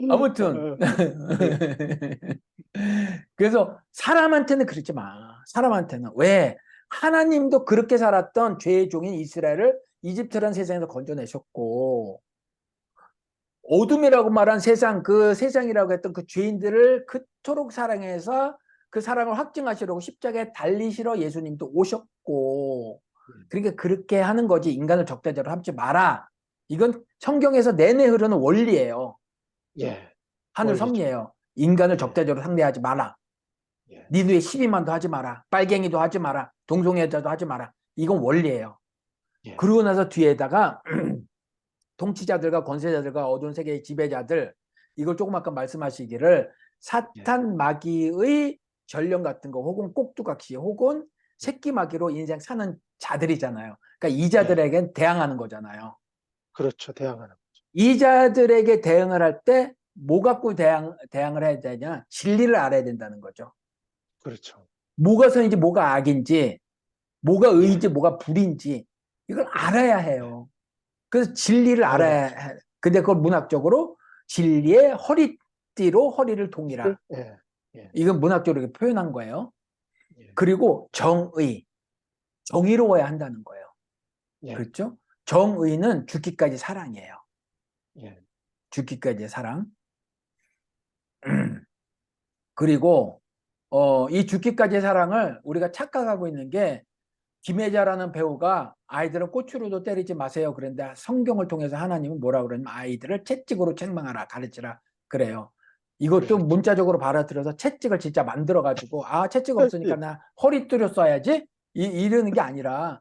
아무튼 네. 그래서 사람한테는 그러지 마. 사람한테는. 왜? 하나님도 그렇게 살았던 죄의 종인 이스라엘을 이집트라는 세상에서 건져내셨고 어둠이라고 말한 세상, 그 세상이라고 했던 그 죄인들을 그토록 사랑해서 그 사랑을 확증하시려고 십자가에 달리시러 예수님도 오셨고 그러니까 그렇게 하는 거지 인간을 적대자로 삼지 마라. 이건 성경에서 내내 흐르는 원리예요. 예. 하늘 원리죠. 섭리예요. 인간을 예. 적대적으로 상대하지 마라. 예. 니누의 시비만도 하지 마라. 빨갱이도 하지 마라. 동성애자도 하지 마라. 이건 원리예요. 예. 그러고 나서 뒤에다가 통치자들과 권세자들과 어두운 세계의 지배자들 이걸 조금 아까 말씀하시기를 사탄 마귀의 전령 같은 거 혹은 꼭두각시 혹은 새끼 마귀로 인생 사는 자들이잖아요. 그러니까 이 자들에겐 대항하는 거잖아요. 그렇죠. 대항하는. 이 자들에게 대응을 할 때 뭐 갖고 대항을 해야 되냐? 진리를 알아야 된다는 거죠. 그렇죠. 뭐가 선인지 뭐가 악인지 뭐가 예. 의인지 뭐가 불인지 이걸 알아야 해요. 그래서 진리를 알아야 알아야죠. 해. 근데 그걸 문학적으로 진리의 허리띠로 허리를 동이라. 예. 예. 이건 문학적으로 이렇게 표현한 거예요. 예. 그리고 정의로워야 한다는 거예요. 예. 그렇죠? 정의는 죽기까지 사랑이에요. 예. 죽기까지의 사랑. 그리고 이 죽기까지의 사랑을 우리가 착각하고 있는 게 김혜자라는 배우가 아이들은 꼬추로도 때리지 마세요. 그런데 성경을 통해서 하나님은 뭐라 그러냐면 아이들을 채찍으로 책망하라 가르치라 그래요. 이것도 그렇죠. 문자적으로 받아들여서 채찍을 진짜 만들어가지고 채찍 없으니까 예. 나 허리 뚫려 써야지 이러는 게 아니라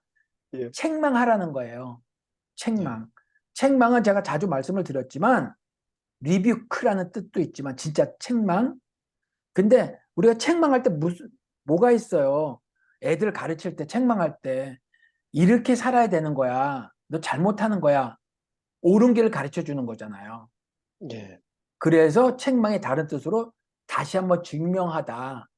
예. 책망하라는 거예요. 책망. 책망은 제가 자주 말씀을 드렸지만 리뷰크라는 뜻도 있지만 진짜 책망. 근데 우리가 책망할 때 뭐가 있어요? 애들 가르칠 때 책망할 때 이렇게 살아야 되는 거야. 너 잘못하는 거야. 옳은 길을 가르쳐 주는 거잖아요. 예. 그래서 책망의 다른 뜻으로 다시 한번 증명하다.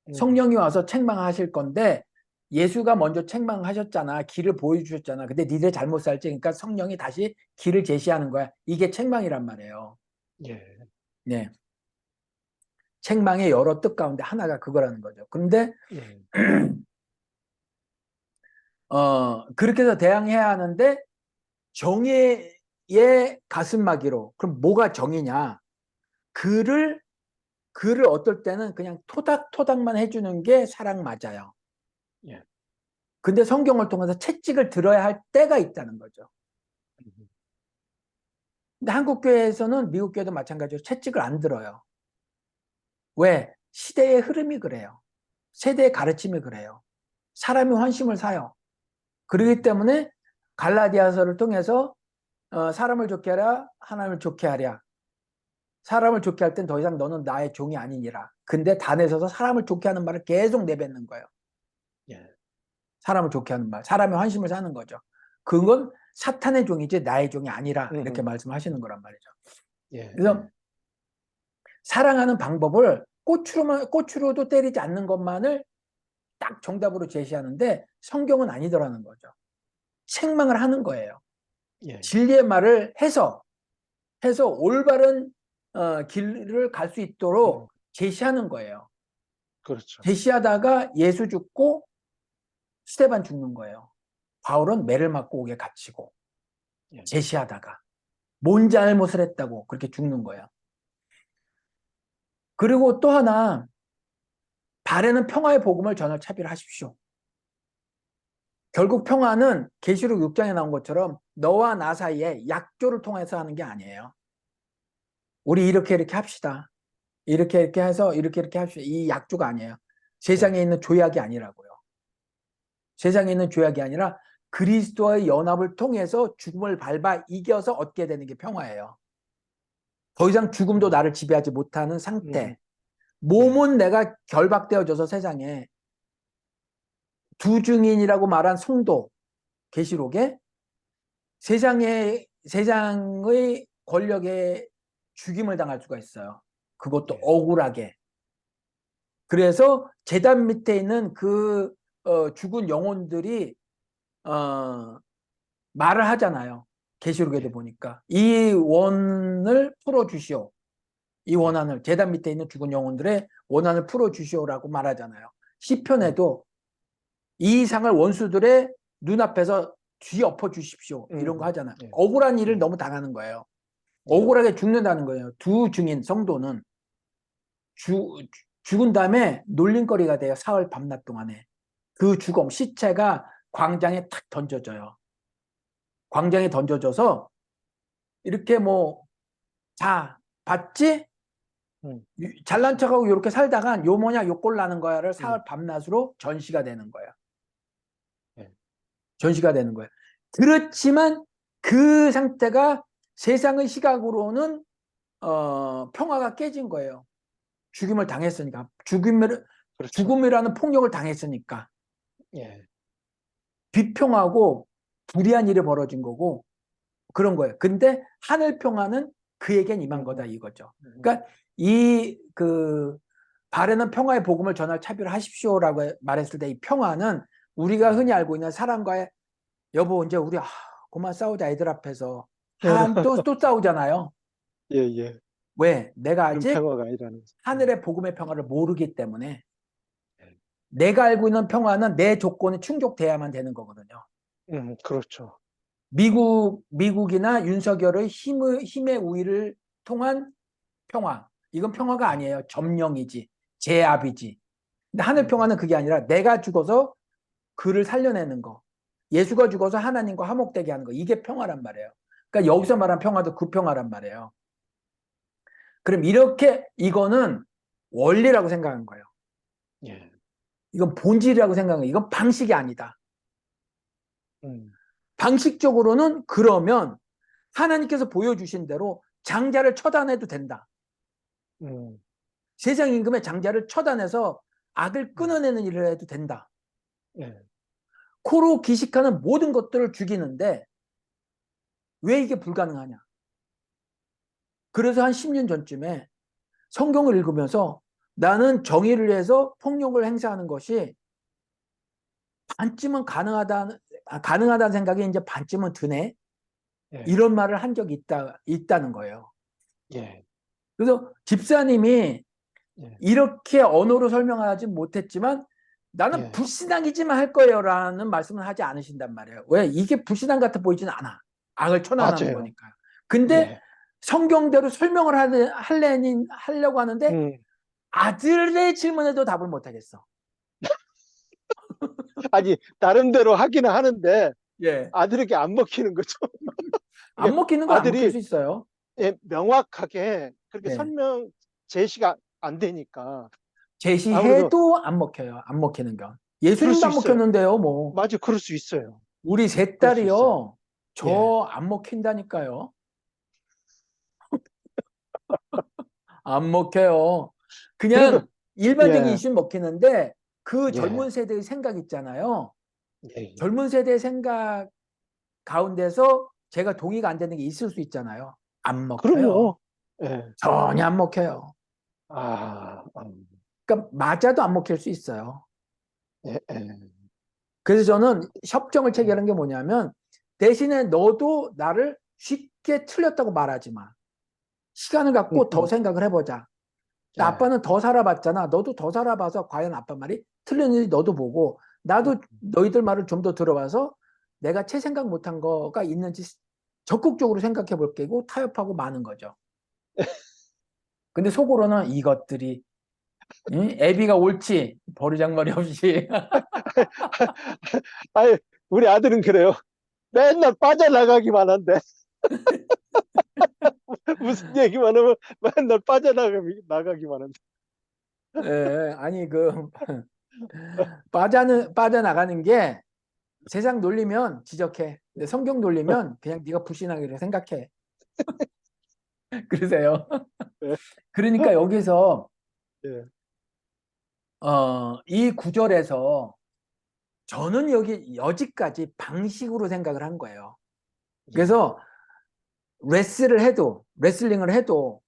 음. 성령이 와서 책망하실 건데 예수가 먼저 책망하셨잖아. 길을 보여주셨잖아. 근데 니들 잘못 살지. 그러니까 성령이 다시 길을 제시하는 거야. 이게 책망이란 말이에요. 예. 네. 책망의 여러 뜻 가운데 하나가 그거라는 거죠. 그런데 예. 그렇게 해서 대항해야 하는데 정의의 가슴막이로. 그럼 뭐가 정의냐? 글을 어떨 때는 그냥 토닥토닥만 해주는 게 사랑 맞아요. 예. 근데 성경을 통해서 채찍을 들어야 할 때가 있다는 거죠. 근데 한국 교회에서는 미국 교회도 마찬가지로 채찍을 안 들어요. 왜? 시대의 흐름이 그래요. 세대의 가르침이 그래요. 사람이 환심을 사요. 그렇기 때문에 갈라디아서를 통해서 사람을 좋게 하랴 하나님을 좋게 하랴. 사람을 좋게 할 땐 더 이상 너는 나의 종이 아니니라. 근데 단에 서서 사람을 좋게 하는 말을 계속 내뱉는 거예요. 예. 사람을 좋게 하는 말. 사람의 환심을 사는 거죠. 그건 사탄의 종이지 나의 종이 아니라 이렇게 말씀하시는 거란 말이죠. 예. 그래서 사랑하는 방법을 꼬추로도 때리지 않는 것만을 딱 정답으로 제시하는데 성경은 아니더라는 거죠. 책망을 하는 거예요. 예. 진리의 말을 해서 올바른 길을 갈 수 있도록 제시하는 거예요. 그렇죠. 제시하다가 예수 죽고 스데반 죽는 거예요. 바울은 매를 맞고 옥에 갇히고 예. 제시하다가. 뭔 잘못을 했다고 그렇게 죽는 거야. 그리고 또 하나, 바라는 평화의 복음을 전할 차비를 하십시오. 결국 평화는 계시록 6장에 나온 것처럼 너와 나 사이에 약조를 통해서 하는 게 아니에요. 우리 이렇게 합시다. 이렇게 해서 이렇게 합시다. 이 약조가 아니에요. 세상에 있는 조약이 아니라고요. 세상에 있는 조약이 아니라 그리스도와의 연합을 통해서 죽음을 밟아 이겨서 얻게 되는 게 평화예요. 더 이상 죽음도 나를 지배하지 못하는 상태. 몸은 내가 결박되어져서 세상에 두 증인이라고 말한 성도, 계시록에 세상의 권력에 죽임을 당할 수가 있어요. 그것도 억울하게. 그래서 제단 밑에 있는 그 죽은 영혼들이 말을 하잖아요. 계시록에도 보니까 이 원을 풀어주시오. 이 원한을, 제단 밑에 있는 죽은 영혼들의 원한을 풀어주시오라고 말하잖아요. 시편에도 이 상을 원수들의 눈앞에서 뒤엎어 주십시오. 이런 거 하잖아요. 억울한 일을 너무 당하는 거예요. 억울하게 죽는다는 거예요. 두 증인 성도는 죽은 다음에 놀림거리가 돼요. 사흘 밤낮 동안에. 그 죽음, 시체가 광장에 탁 던져져요. 광장에 던져져서 이렇게 뭐, 자, 봤지? 잘난 척하고 이렇게 살다가 요 뭐냐 요꼴 나는 거야를 사흘 밤낮으로 전시가 되는 거야. 전시가 되는 거야. 그렇지만 그 상태가 세상의 시각으로는 평화가 깨진 거예요. 죽임을 당했으니까. 죽음이라는 폭력을 당했으니까. 비평하고 불의한 일이 벌어진 거고 그런 거예요. 근데 하늘 평화는 그에겐 임한 거다 이거죠. 그러니까 바라는 평화의 복음을 전할 차비를 하십시오라고 말했을 때 이 평화는 우리가 흔히 알고 있는 사람과의 여보 이제 우리 그만 싸우자 애들 앞에서 또 싸우잖아요. 왜? 내가 아직 평화가 아니라는 하늘의 복음의 평화를 모르기 때문에 내가 알고 있는 평화는 내 조건이 충족돼야만 되는 거거든요. 그렇죠. 미국이나 윤석열의 힘의 우위를 통한 평화. 이건 평화가 아니에요. 점령이지. 제압이지. 근데 하늘 평화는 그게 아니라 내가 죽어서 그를 살려내는 거. 예수가 죽어서 하나님과 화목되게 하는 거. 이게 평화란 말이에요. 그러니까 여기서 말한 평화도 그 평화란 말이에요. 그럼 이거는 원리라고 생각한 거예요. 이건 본질이라고 생각한 거예요. 이건 방식이 아니다. 방식적으로는 그러면 하나님께서 보여주신 대로 장자를 처단해도 된다. 세상 임금의 장자를 처단해서 악을 끊어내는 일을 해도 된다. 코로 기식하는 모든 것들을 죽이는데 왜 이게 불가능하냐. 그래서 한 10년 전쯤에 성경을 읽으면서 나는 정의를 위해서 폭력을 행사하는 것이 반쯤은 가능하다는 생각이 이제 반쯤은 드네. 이런 말을 한 적이 있다는 거예요. 그래서 집사님이 이렇게 언어로 설명하지 못했지만 나는 불신앙이지만 할 거예요 라는 말씀을 하지 않으신단 말이에요. 왜? 이게 불신앙 같아 보이지는 않아. 악을 처단하는 거니까. 근데 성경대로 설명을 하려고 하는데 아들의 질문에도 답을 못 하겠어. 아니 나름대로 하기는 하는데 예. 아들에게 안 먹히는 거죠. 안 먹히는 건 안 아들이 먹힐 수 있어요. 명확하게 그렇게 설명 제시가 안 되니까 제시해도 안 먹혀요. 안 먹히는 건. 예수님도 안 먹혔는데요, 뭐. 맞아, 그럴 수 있어요. 우리 세 딸이요. 저 안 먹힌다니까요. 안 먹혀요. 그냥 일반적인 이슈는 먹히는데 그 젊은 세대의 생각 있잖아요. 젊은 세대의 생각 가운데서 제가 동의가 안 되는 게 있을 수 있잖아요. 안 먹혀요. 그럼요. 전혀 안 먹혀요. 그러니까 맞아도 안 먹힐 수 있어요. 그래서 저는 협정을 체결한 게 뭐냐면 대신에 너도 나를 쉽게 틀렸다고 말하지 마. 시간을 갖고 더 생각을 해보자. 아빠는 더 살아봤잖아. 너도 더 살아봐서 과연 아빠 말이 틀렸는지 너도 보고 나도 너희들 말을 좀 더 들어봐서 내가 채 생각 못한 거가 있는지 적극적으로 생각해 볼 게고 타협하고 마는 거죠. 근데 속으로는 이것들이 응? 애비가 옳지 버르장머리 없이 아니, 우리 아들은 그래요. 맨날 빠져나가기만 한대. 무슨 얘기만 하면 맨날 빠져나가기만 한대. 예, 아니 그 빠져나가는 게 세상 놀리면 지적해. 근데 성경 놀리면 그냥 네가 불신하기로 생각해. 그러세요. 예, 그러니까 여기서 예, 이 구절에서 저는 여기까지 방식으로 생각을 한 거예요. 예. 그래서 레슬링을 해도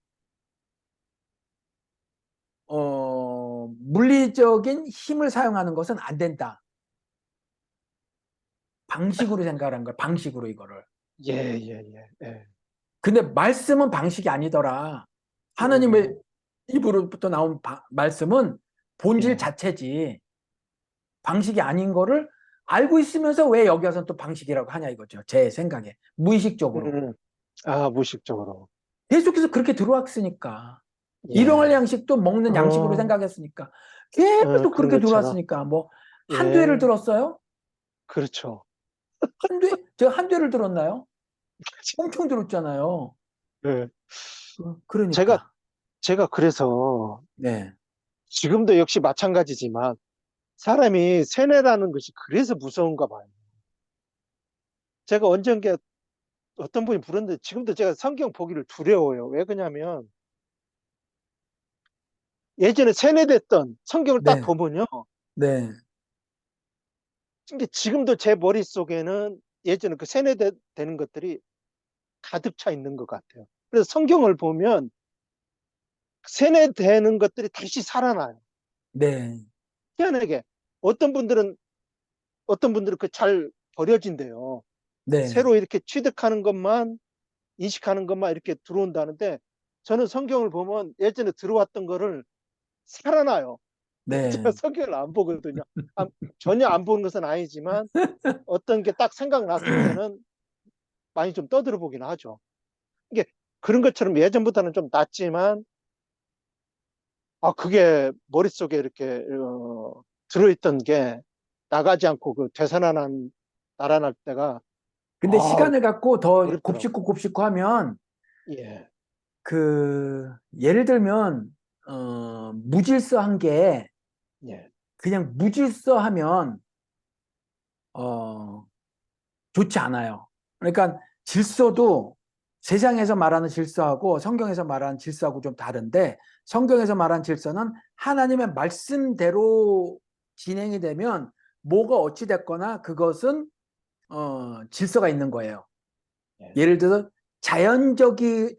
물리적인 힘을 사용하는 것은 안 된다. 방식으로 생각을 한 거야. 방식으로 이거를. 예, 예, 예, 예. 근데 말씀은 방식이 아니더라. 하나님의 음, 입으로부터 나온 말씀은 본질 예. 자체지 방식이 아닌 거를 알고 있으면서 왜 여기 와서 또 방식이라고 하냐 이거죠. 제 생각에. 무의식적으로. 음, 아, 무의식적으로. 계속해서 그렇게 들어왔으니까. 일용할 예. 양식도 먹는 양식으로 어, 생각했으니까. 계속 그런 그렇게 것처럼. 들어왔으니까. 뭐, 한두 회를 예, 들었어요? 그렇죠. 제가 한두 회를 들었나요? 엄청 들었잖아요. 예. 제가, 그러니까. 제가 그래서 네. 지금도 역시 마찬가지지만 사람이 세뇌라는 것이 그래서 무서운가 봐요. 제가 언젠가 어떤 분이 부르는데 지금도 제가 성경 보기를 두려워요. 왜 그러냐면 예전에 세뇌됐던 성경을 딱 네. 보면요. 네. 근데 지금도 제 머릿속에는 예전에 그 세뇌되는 것들이 가득 차 있는 것 같아요. 그래서 성경을 보면 세뇌되는 것들이 다시 살아나요. 네. 희한하게 어떤 분들은 어떤 분들은 그 잘 버려진대요. 네. 새로 이렇게 취득하는 것만 인식하는 것만 이렇게 들어온다는데 저는 성경을 보면 예전에 들어왔던 거를 살아나요. 제가 네. 성경을 안 보거든요. 전혀 안 보는 것은 아니지만 어떤 게 딱 생각났을 때는 많이 좀 떠들어 보긴 하죠. 이게 그런 것처럼 예전보다는 좀 낫지만 그게 머릿속에 이렇게 들어있던 게 나가지 않고 그 되살아난 달아날 때가 근데 아, 시간을 갖고 더 어렵더라고. 곱씹고 하면 예, 예를 들면 무질서한 게 예, 그냥 무질서하면 어, 좋지 않아요. 그러니까 질서도 세상에서 말하는 질서하고 성경에서 말하는 질서하고 좀 다른데 성경에서 말하는 질서는 하나님의 말씀대로 진행이 되면 뭐가 어찌 됐거나 그것은 질서가 있는 거예요. 예, 예를 들어서 자연적인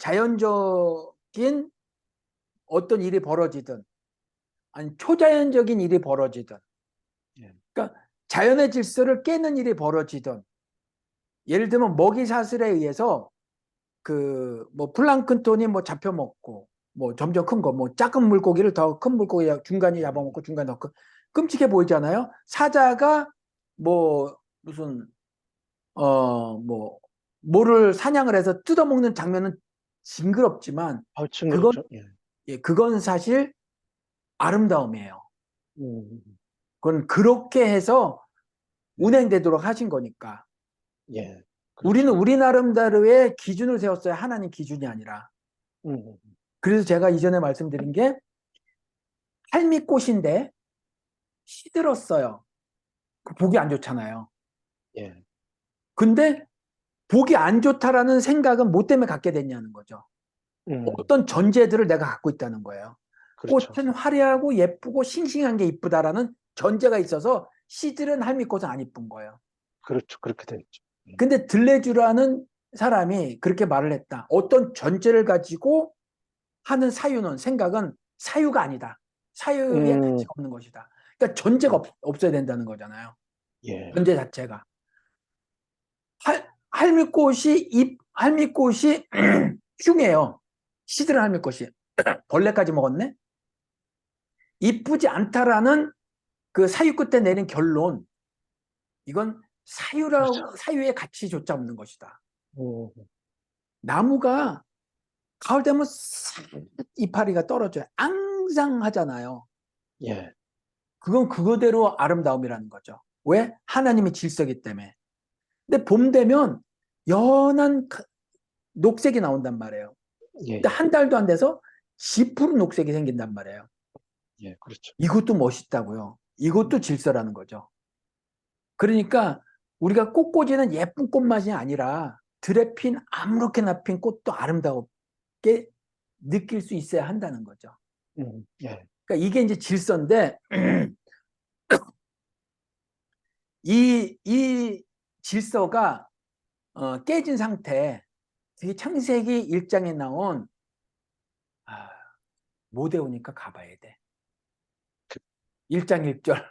어떤 일이 벌어지든 아니 초자연적인 일이 벌어지든 예, 그러니까 자연의 질서를 깨는 일이 벌어지든 예를 들면 먹이 사슬에 의해서 그 뭐 플랑크톤이 뭐 잡혀 먹고 뭐 점점 큰 거 뭐 작은 물고기를 더 큰 물고기 중간에 잡아먹고 중간에 넣고 끔찍해 보이잖아요. 사자가 뭐 무슨 뭐 뭐를 사냥을 해서 뜯어먹는 장면은 징그럽지만 그건 징그럽죠. 예, 그건 사실 아름다움이에요. 음, 그건 그렇게 해서 예, 운행되도록 하신 거니까. 예, 우리는 그렇죠. 우리 나름대로의 기준을 세웠어요. 하나님 기준이 아니라. 음, 그래서 제가 이전에 말씀드린 게 할미꽃인데 시들었어요. 보기 안 좋잖아요. 예, 근데 보기 안 좋다라는 생각은 뭐 때문에 갖게 됐냐는 거죠. 음, 어떤 전제들을 내가 갖고 있다는 거예요. 그렇죠. 꽃은 화려하고 예쁘고 싱싱한 게 이쁘다라는 전제가 있어서 시들은 할미꽃은 안 이쁜 거예요. 그렇죠. 그렇게 되죠. 근데 들레주라는 사람이 그렇게 말을 했다. 어떤 전제를 가지고 하는 생각은 사유가 아니다. 사유의 음, 가치가 없는 것이다. 그러니까 전제가 음, 없어야 된다는 거잖아요. 예, 전제 자체가. 할미꽃이 흉해요. 시들은 할미꽃이. 벌레까지 먹었네? 이쁘지 않다라는 그 사유 끝에 내린 결론. 이건 그렇죠. 사유의 가치조차 없는 것이다. 음, 나무가 가을 되면 싹 이파리가 떨어져요. 앙상하잖아요. 예, 그건 그거대로 아름다움이라는 거죠. 왜? 하나님의 질서이기 때문에. 근데 봄 되면 연한 녹색이 나온단 말이에요. 예, 근데 예, 한 달도 안 돼서 짚푸른 녹색이 생긴단 말이에요. 예, 그렇죠. 이것도 멋있다고요. 이것도 질서라는 거죠. 그러니까 우리가 꽃꽂이는 예쁜 꽃맛이 아니라 들에 핀 아무렇게나 핀 꽃도 아름답게 느낄 수 있어야 한다는 거죠. 예, 그러니까 이게 이제 질서인데 이 질서가 깨진 상태, 이 창세기 1장에 나온 못 외우니까 가봐야 돼. 1장 1절.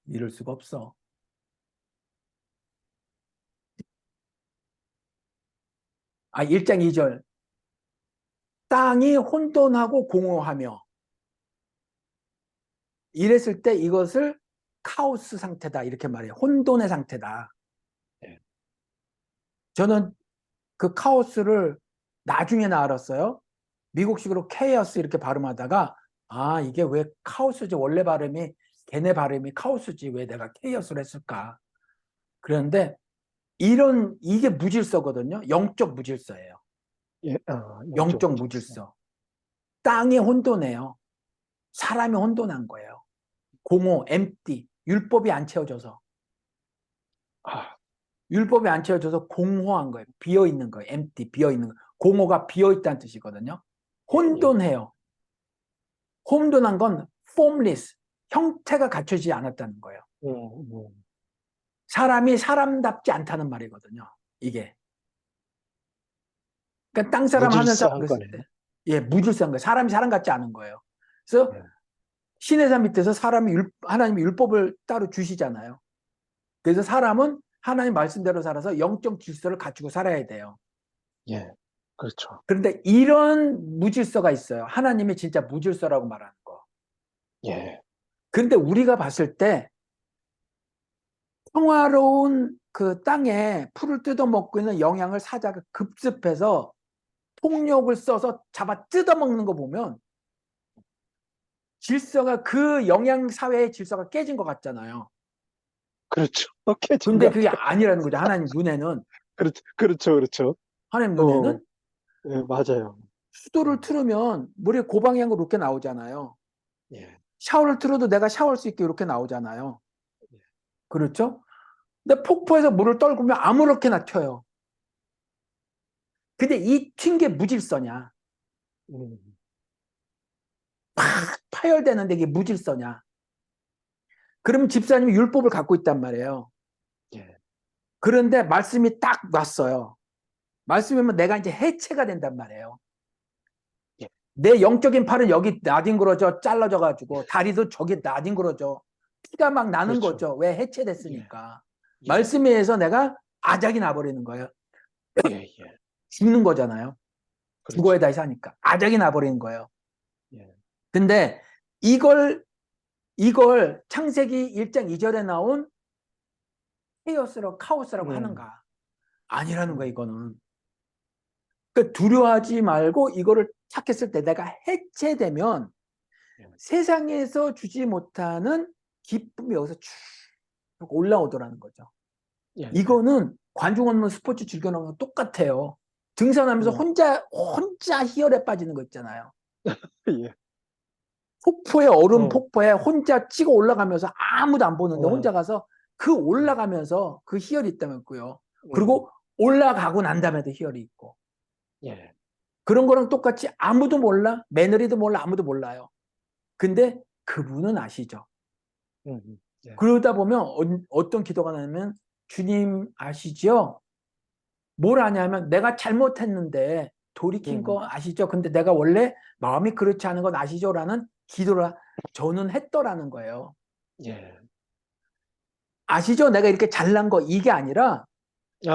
이럴 수가 없어. 1장 2절. 땅이 혼돈하고 공허하며 이랬을 때 이것을 카오스 상태다 이렇게 말해요. 혼돈의 상태다. 예, 저는 그 카오스를 나중에나 알았어요. 미국식으로 케이어스 이렇게 발음하다가 이게 왜 카오스지? 원래 발음이 걔네 발음이 카오스지 왜 내가 케이어스를 했을까? 그런데 이게 무질서거든요. 영적 무질서예요. 예, 영적 영적으로 좀. 무질서. 땅이 혼돈해요. 사람이 혼돈한 거예요. 공허, empty, 율법이 안 채워져서. 아, 율법이 안 채워져서 공허한 거예요. 비어있는 거예요. empty, 비어있는 거. 공허가 비어있다는 뜻이거든요. 예, 예, 혼돈해요. 혼돈한 건 formless, 형태가 갖춰지지 않았다는 거예요. 사람이 사람답지 않다는 말이거든요. 이게. 그러니까 땅 사람 하늘 사람 무질서한 그랬을 거네. 때, 무질서한 거예요. 사람이 사람 같지 않은 거예요. 그래서 예, 신의 산 밑에서 하나님이 율법을 따로 주시잖아요. 그래서 사람은 하나님 말씀대로 살아서 영적 질서를 갖추고 살아야 돼요. 예, 그렇죠. 그런데 이런 무질서가 있어요. 하나님이 진짜 무질서라고 말하는 거. 예, 그런데 우리가 봤을 때 평화로운 그 땅에 풀을 뜯어먹고 있는 영양을 사자가 급습해서 폭력을 써서 잡아 뜯어먹는 거 보면 질서가 그 영양 사회의 질서가 깨진 것 같잖아요. 그렇죠. 깨진 근데 것 그게 같아요. 아니라는 거죠. 하나님 눈에는. 그렇죠, 그렇죠, 그렇죠. 하나님 어, 눈에는 예, 맞아요. 수도를 틀으면 물이 고방향으로 이렇게 나오잖아요. 예, 샤워를 틀어도 내가 샤워할 수 있게 이렇게 나오잖아요. 그렇죠? 근데 폭포에서 물을 떨구면 아무렇게나 튀어요. 근데 이 튄 게 무질서냐? 음, 파열되는데 이게 무질서냐? 그러면 집사님이 율법을 갖고 있단 말이에요. 예, 그런데 말씀이 딱 왔어요. 말씀이면 내가 이제 해체가 된단 말이에요. 예, 내 영적인 팔은 여기 나뒹굴어져 잘라져 가지고 다리도 저기 나뒹굴어져 피가 막 나는 그렇죠. 거죠. 왜 예, 해체됐으니까. 예, 말씀에 의해서 내가 아작이 나버리는 거예요. 예, 예, 죽는 거잖아요. 죽어야 그렇죠. 다시 사니까 아작이 나버리는 거예요. 예, 근데 이걸 창세기 1장 2절에 나온 카오스라고 음, 하는가? 아니라는 거야, 음, 이거는. 그러니까 두려워하지 말고 이거를 착했을 때 내가 해체되면 예, 세상에서 주지 못하는 기쁨이 여기서 쭉 올라오더라는 거죠. 예, 예, 이거는 관중 없는 스포츠 즐겨놓은 거 똑같아요. 등산하면서 음, 혼자 희열에 빠지는 거 있잖아요. 예, 얼음 어, 폭포에 혼자 찍어 올라가면서 아무도 안 보는데 어, 혼자 가서 그 올라가면서 그 희열이 있다면 있고요. 음, 그리고 올라가고 난 다음에도 희열이 있고. 예, 그런 거랑 똑같이 아무도 몰라. 며느리도 몰라. 아무도 몰라요. 근데 그분은 아시죠. 예, 그러다 보면 어떤 기도가 나냐면 주님 아시죠? 뭘 아냐면 내가 잘못했는데 돌이킨 음, 거 아시죠? 근데 내가 원래 마음이 그렇지 않은 건 아시죠? 라는 기도를 저는 했더라는 거예요. 예, 아시죠? 내가 이렇게 잘난 거 이게 아니라 예,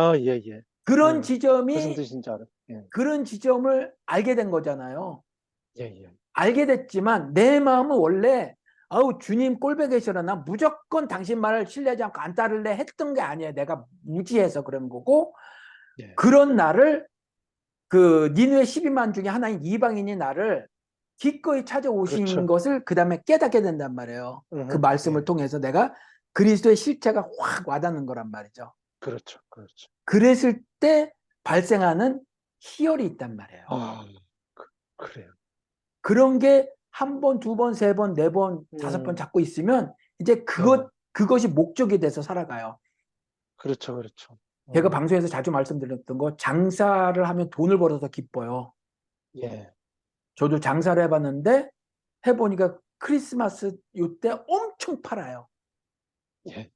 예, 그런 무슨 지점이 뜻인지 알아. 예, 그런 지점을 알게 된 거잖아요. 예, 예, 알게 됐지만 내 마음은 원래 아우 주님 꼴배 계시라 나 무조건 당신 말을 신뢰하지 않고 안 따를래 했던 게 아니에요. 내가 무지해서 그런 거고 예. 그런 나를 그 니느웨 12만 중에 하나인 이방인이 나를 기꺼이 찾아오신 그렇죠. 것을 그 다음에 깨닫게 된단 말이에요. 그 말씀을 예. 통해서 내가 그리스도의 실체가 확 와닿는 거란 말이죠. 그렇죠. 그렇죠. 그랬을 때 발생하는 희열이 있단 말이에요. 아, 그래요. 그런 게 한 번, 두 번, 세 번, 네 번, 다섯 번 음, 잡고 있으면 이제 예. 그것이 목적이 돼서 살아가요. 그렇죠. 그렇죠. 제가 방송에서 자주 말씀드렸던 거 장사를 하면 돈을 벌어서 기뻐요. 예. 저도 장사를 해봤는데 해보니까 크리스마스 요때 엄청 팔아요. 예.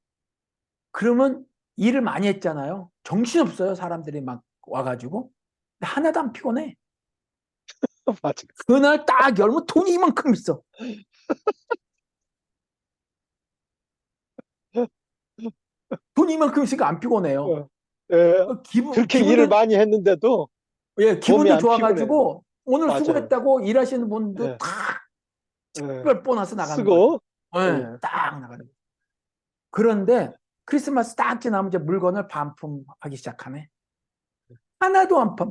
그러면 일을 많이 했잖아요. 정신없어요. 사람들이 막 와가지고. 근데 하나도 안 피곤해. 맞아. 그날 딱 열면 돈이 이만큼 있어. 돈이 이만큼 있으니까 안 피곤해요. 어, 예. 그렇게 일을 기분도, 많이 했는데도 예, 몸이 기분도 안 피곤해요. 좋아가지고 오늘 맞아요. 수고했다고 일하시는 분도 예. 다 예. 특별 보너스 나가는 거죠. 쓰고, 예. 예, 딱 나가는 거죠. 그런데 크리스마스 딱 지나면 이제 물건을 반품하기 시작하네. 하나도 안 팔.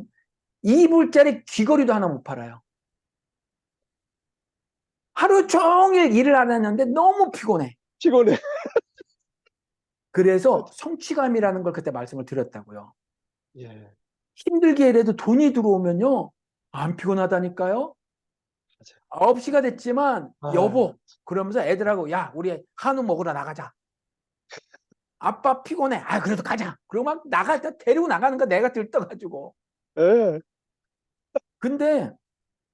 2불짜리 귀걸이도 하나 못 팔아요. 하루 종일 일을 안 했는데 너무 피곤해. 피곤해. 그래서 성취감이라는 걸 그때 말씀을 드렸다고요. 예. 힘들게 일해도 돈이 들어오면요. 안 피곤하다니까요. 맞아요. 9시가 됐지만 아, 여보 그러면서 애들하고 야 우리 한우 먹으러 나가자. 아빠 피곤해. 아 그래도 가자. 그러고 막 나가자. 데리고 나가는 거 내가 들떠가지고. 예. 근데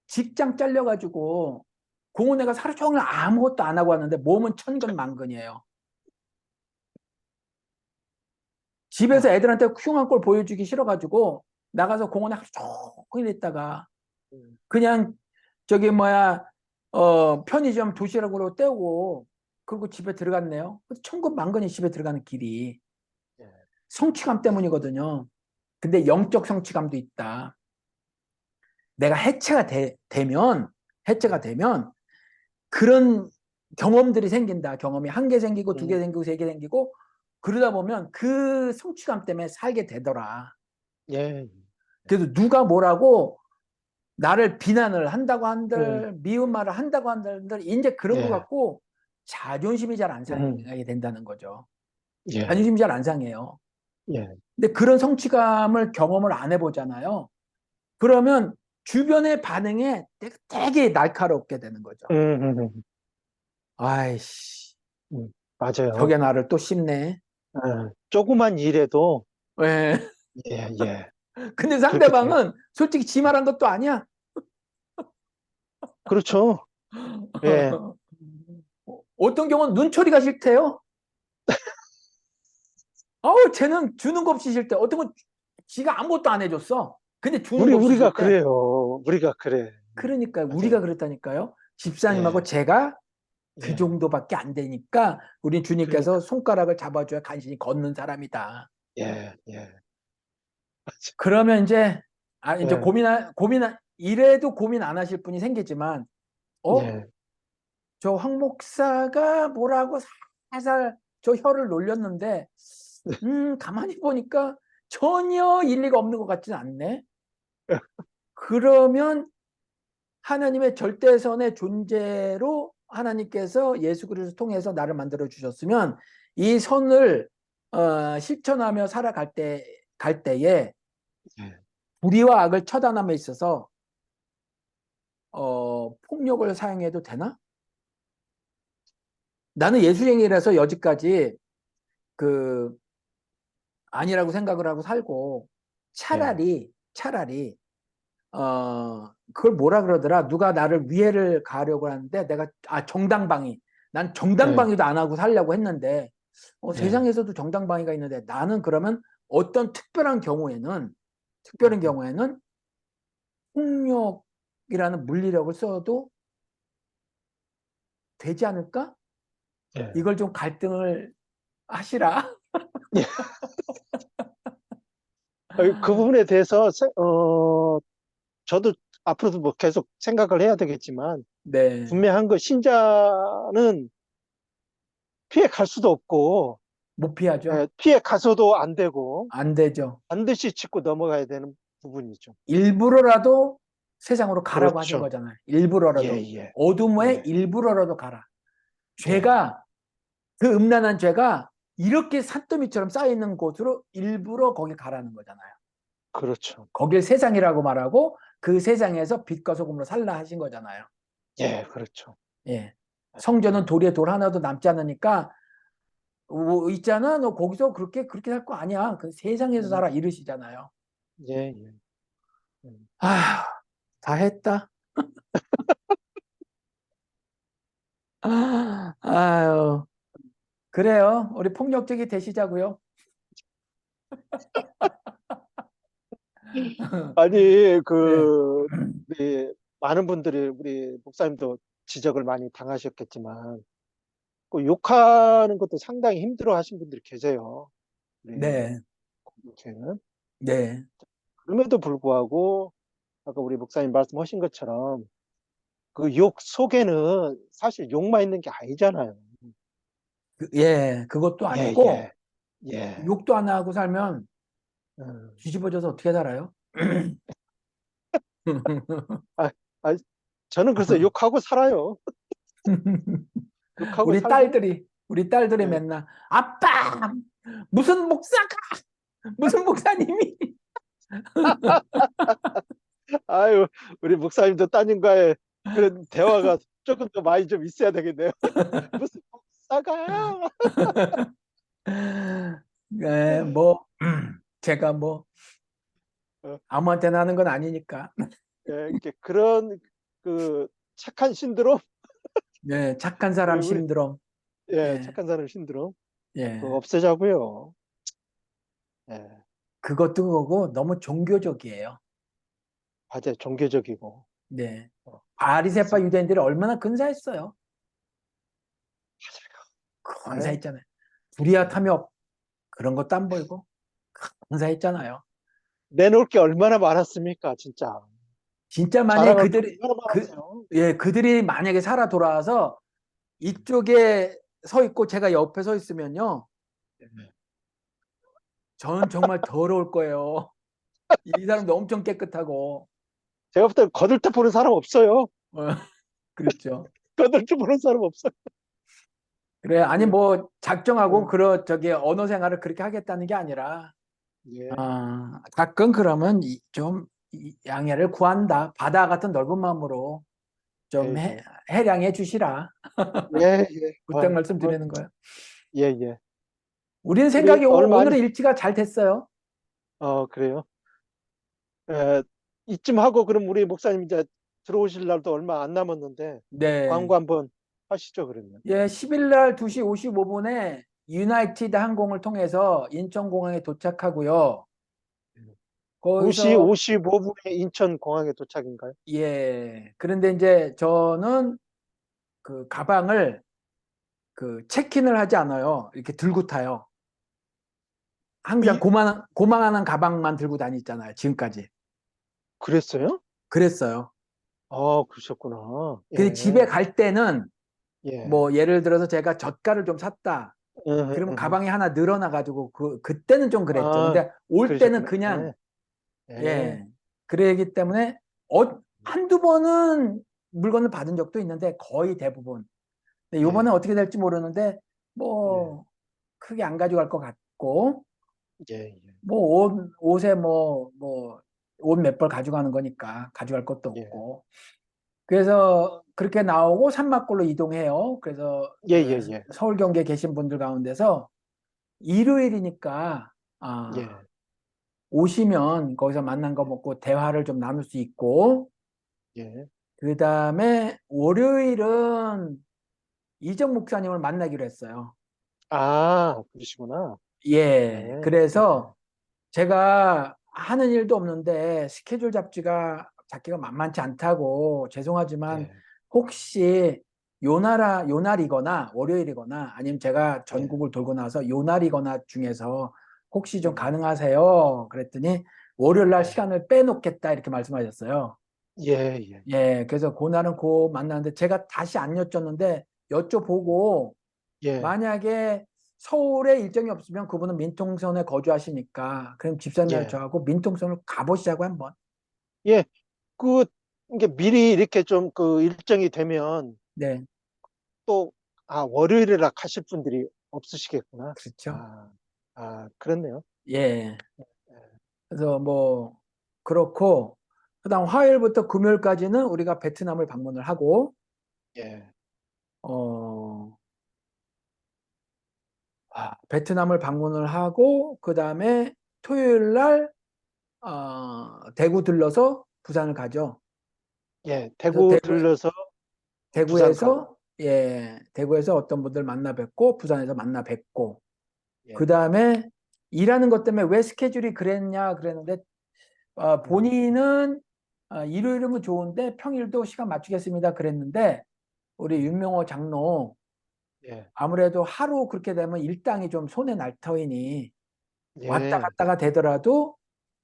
직장 잘려가지고 공원에 가서 하루 종일 아무것도 안 하고 왔는데 몸은 천근만근이에요. 집에서 아, 애들한테 흉한 꼴 보여주기 싫어가지고 나가서 공원에 하루 종일 있다가 음, 그냥 저기 뭐야 편의점 도시락으로 때우고 그리고 집에 들어갔네요. 천근만근히 집에 들어가는 길이 예. 성취감 때문이거든요. 근데 영적 성취감도 있다. 내가 해체가 예. 되면 그런 경험들이 생긴다. 경험이 한 개 생기고 두 개 음, 생기고 세 개 생기고 그러다 보면 그 성취감 때문에 살게 되더라. 예. 그래서 누가 뭐라고 나를 비난을 한다고 예. 한들 미운 말을 한다고 한들 이제 그런 거 예. 갖고 자존심이 잘 안 음, 상하게 된다는 거죠. 예. 자존심이 잘 안 상해요. 예. 근데 그런 성취감을 경험을 안 해보잖아요. 그러면 주변의 반응에 되게 날카롭게 되는 거죠. 아이씨, 맞아요. 저게 나를 또 씹네. 예. 조그만 일에도, 왜? 예, 예. 근데 그렇게 돼요. 상대방은 솔직히 지 말한 것도 아니야. 그렇죠. 예. 어떤 경우는 눈초리가 싫대요. 아우, 쟤는 주는 거 없이 싫대. 어떤 건 지가 아무것도 안 해줬어. 근데 주는 거 없이 우리가 싫대. 그래요. 우리가 그래. 그러니까 맞아요. 우리가 그랬다니까요. 집사님하고 예. 제가 그 예. 정도밖에 안 되니까 우리 주님께서 그러니까. 손가락을 잡아줘야 간신히 걷는 사람이다. 예. 예. 맞아. 그러면 이제 이제 예. 이래도 고민 안 하실 분이 생기지만 예. 저 황 목사가 뭐라고 살살 저 혀를 놀렸는데 가만히 보니까 전혀 일리가 없는 것 같지는 않네. 그러면 하나님의 절대선의 존재로 하나님께서 예수 그리스도 통해서 나를 만들어 주셨으면 이 선을 실천하며 살아갈 때에 예. 불의와 악을 처단함에 있어서 폭력을 사용해도 되나? 나는 예수쟁이라서 여지까지 그 아니라고 생각을 하고 살고 예. 차라리 그걸 뭐라 그러더라. 누가 나를 위해를 가려고 하는데 내가 정당방위. 난 예. 정당방위도 안 하고 살려고 했는데 예. 세상에서도 정당방위가 있는데 나는 그러면 어떤 특별한 음, 경우에는 폭력이라는 물리력을 써도 되지 않을까? 예. 이걸 좀 갈등을 하시라. 예. 그 부분에 대해서, 저도 앞으로도 뭐 계속 생각을 해야 되겠지만, 네. 분명한 거 신자는 피해 갈 수도 없고, 못 피하죠. 피해 가서도 안 되고, 안 되죠. 반드시 짚고 넘어가야 되는 부분이죠. 일부러라도 세상으로 가라고 하신 그렇죠. 거잖아요. 예, 일부러라도. 예, 어둠에 예, 일부러라도 가라. 예. 죄가, 그 음란한 죄가 이렇게 산더미처럼 쌓여있는 곳으로 일부러 거기 가라는 거잖아요. 그렇죠. 거길 세상이라고 말하고 그 세상에서 빛과 소금으로 살라 하신 거잖아요. 예, 그렇죠. 예. 성전은 돌에 돌 하나도 남지 않으니까 있잖아. 너 거기서 그렇게 살 거 아니야. 그 세상에서 음, 살아 이러시잖아요. 예, 예. 아, 다 했다. 아유, 그래요. 우리 폭력적이 되시자고요. 아니, 네. 우리, 많은 분들이, 우리 목사님도 지적을 많이 당하셨겠지만, 그 욕하는 것도 상당히 힘들어 하신 분들이 계세요. 우리, 네. 공동체는. 네. 그럼에도 불구하고, 아까 우리 목사님 말씀하신 것처럼, 그 욕 속에는 사실 욕만 있는 게 아니잖아요. 예, 그것도 예, 아니고, 예, 예. 욕도 안 하고 살면 음. 뒤집어져서 어떻게 살아요? 아, 아, 저는 그래서 욕하고 살아요. 욕하고 살고, 우리 딸들이 예. 맨날, 아빠! 무슨 목사가, 무슨 목사님이. 아유, 우리 목사님도 따님과의 그런 대화가 조금 더 많이 좀 있어야 되겠네요. 무슨 목사가? 네, 뭐, 제가 뭐, 어, 아무한테나 하는 건 아니니까. 예, 이렇게 그런 그 착한 신드롬, 네, 착한 사람 우리 신드롬. 예, 예, 착한 사람 신드롬, 그거 예. 없애자고요. 예, 그것도 그거고 너무 종교적이에요. 맞아요, 종교적이고. 네. 어, 바리새파 맞습니다. 유대인들이 얼마나 근사했어요. 맞아요. 근사했잖아요. 불의와 예. 탐욕 그런 것도 안 보이고 근사했잖아요. 내놓을 게 얼마나 많았습니까, 진짜. 진짜 만약에 자랑할 게 얼마나 많았어요. 그들이 만약에 살아 돌아와서 이쪽에 서 있고 제가 옆에 서 있으면요. 예. 저는 정말 더러울 거예요. 이 사람도 엄청 깨끗하고. 제가 볼 때 거들떠 보는 사람 없어요. 어, 그렇죠. 거들떠 보는 사람 없어요. 그래, 아니, 예, 뭐, 작정하고, 예, 저기, 언어 생활을 그렇게 하겠다는 게 아니라, 예, 가끔 그러면 좀 양해를 구한다. 바다 같은 넓은 마음으로 좀 예, 예, 해량해 주시라. 예, 예. 부탁 말씀드리는 거예요. 예, 예. 우리는 우리 생각이 얼마 안, 오늘의 일치가 잘 됐어요. 그래요. 예, 이쯤 하고 그럼 우리 목사님 이제 들어오실 날도 얼마 안 남았는데 네. 광고 한번 하시죠, 그러면. 예, 10일 날 2시 55분에 유나이티드 항공을 통해서 인천공항에 도착하고요. 2시 거기서 55분에 인천공항에 도착인가요? 예. 그런데 이제 저는 그 가방을 그 체크인을 하지 않아요. 이렇게 들고 타요. 항상 이, 고만한 가방만 들고 다니잖아요. 지금까지. 그랬어요? 그랬어요. 그러셨구나. 근데 집에 예, 갈 때는 예. 뭐 예를 들어서 제가 젓갈을 좀 샀다. 그러면 음. 가방이 하나 늘어나가지고 그때는 좀 그랬죠. 아, 근데 올 때는 그러셨구나. 그냥 예, 예, 예. 그러기 때문에 한두 번은 물건을 받은 적도 있는데 거의 대부분. 근데 이번에 예, 어떻게 될지 모르는데 예, 뭐 크게 안 가져갈 것 같고 예, 예, 뭐 옷에 옷 몇 벌 가져가는 거니까 가져갈 것도 예, 없고. 그래서 그렇게 나오고 산막골로 이동해요. 그래서 예, 그 예, 예, 서울 경기에 계신 분들 가운데서 일요일이니까 예, 오시면 거기서 만난 거 먹고 대화를 좀 나눌 수 있고 예. 그 다음에 월요일은 이정 목사님을 만나기로 했어요. 그러시구나. 예, 예. 예, 그래서 제가 하는 일도 없는데 스케줄 잡기가 만만치 않다고 죄송하지만 예, 혹시 요날이거나 월요일이거나 아니면 제가 예, 전국을 돌고 나서 요날이거나 중에서 혹시 좀 예, 가능하세요? 그랬더니 월요일 날 예. 시간을 빼놓겠다 이렇게 말씀하셨어요. 예, 예, 예, 그래서 고날은 고 만나는데 제가 다시 안 여쭸는데 여쭤보고 예, 만약에 서울에 일정이 없으면 그분은 민통선에 거주하시니까 그럼 집사님하고 예, 저하고 민통선을 가보시자고 한번. 예. 그, 이게 미리 이렇게 좀 그 일정이 되면 네, 또, 아, 월요일이라 가실 분들이 없으시겠구나. 그렇죠. 그렇네요. 예. 예, 그래서 뭐 그렇고 그다음 화요일부터 금요일까지는 우리가 베트남을 방문을 하고 예, 어 베트남을 방문을 하고 그다음에 토요일 날 대구 들러서 부산을 가죠. 예. 그래서 대구 들려서 부산 가고. 대구에서 어떤 분들 만나 뵙고 부산에서 만나 뵙고 예, 그다음에 일하는 것 때문에 왜 스케줄이 그랬냐 그랬는데 음, 본인은 일요일이면 좋은데 평일도 시간 맞추겠습니다 그랬는데 우리 음, 윤명호 장로 예, 아무래도 하루 그렇게 되면 일당이 좀 손에 날 터이니 왔다 예, 갔다가 되더라도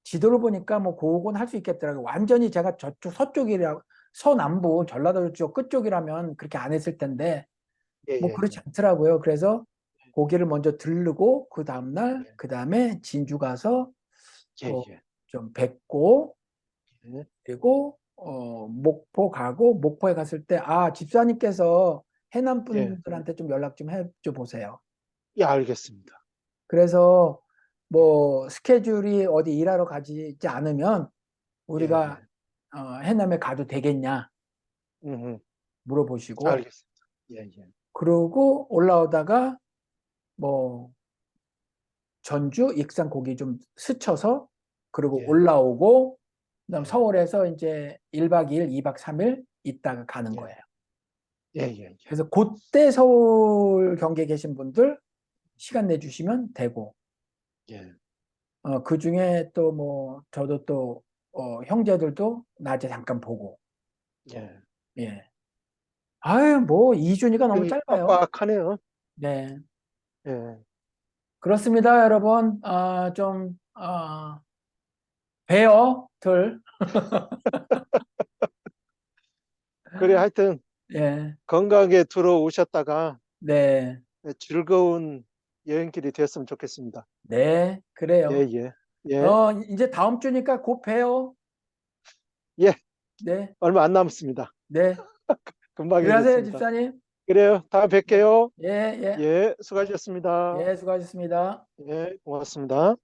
지도를 보니까 뭐 그건 할 수 있겠더라고요. 완전히 제가 저쪽 서쪽이라 서남부 전라도 쪽 끝쪽이라면 그렇게 안 했을 텐데 예, 뭐 예, 그렇지 예, 않더라고요. 그래서 거기를 먼저 들르고 그 다음날 예, 그 다음에 진주 가서 예, 예, 좀 뵙고 예, 그리고 목포 가고 목포에 갔을 때 집사님께서 해남 예, 분들한테 좀 연락 좀 해줘 보세요. 예, 알겠습니다. 그래서 예, 뭐 스케줄이 어디 일하러 가지 않으면 예, 우리가 예, 해남에 가도 되겠냐 음, 음, 물어보시고 알겠습니다. 예, 예, 그러고 올라오다가 뭐 전주 익산 고기 좀 스쳐서 그리고 예, 올라오고 그다음 예, 서울에서 이제 1박 2일, 2박 3일 있다가 가는 예, 거예요. 예, 예, 그래서 그때 서울 경기에 계신 분들 시간 내주시면 되고 예, 그 중에 또 뭐 저도 또 형제들도 낮에 잠깐 보고 예. 예. 아유 뭐 2주니까 너무 일정이 짧아요. 빡빡하네요. 네. 예. 그렇습니다, 여러분. 배어들. 그래, 하여튼 예. 건강하게 들어오셨다가 네. 즐거운 여행길이 됐으면 좋겠습니다. 네. 예, 그래요. 예, 예, 이제 다음 주니까 곧 봬요. 예. 네. 얼마 안 남았습니다. 네. 금방 들어가세요, 해겠습니다. 집사님. 그래요. 다음에 네. 뵐게요. 예, 예. 예, 수고하셨습니다. 예, 수고하셨습니다. 예, 고맙습니다.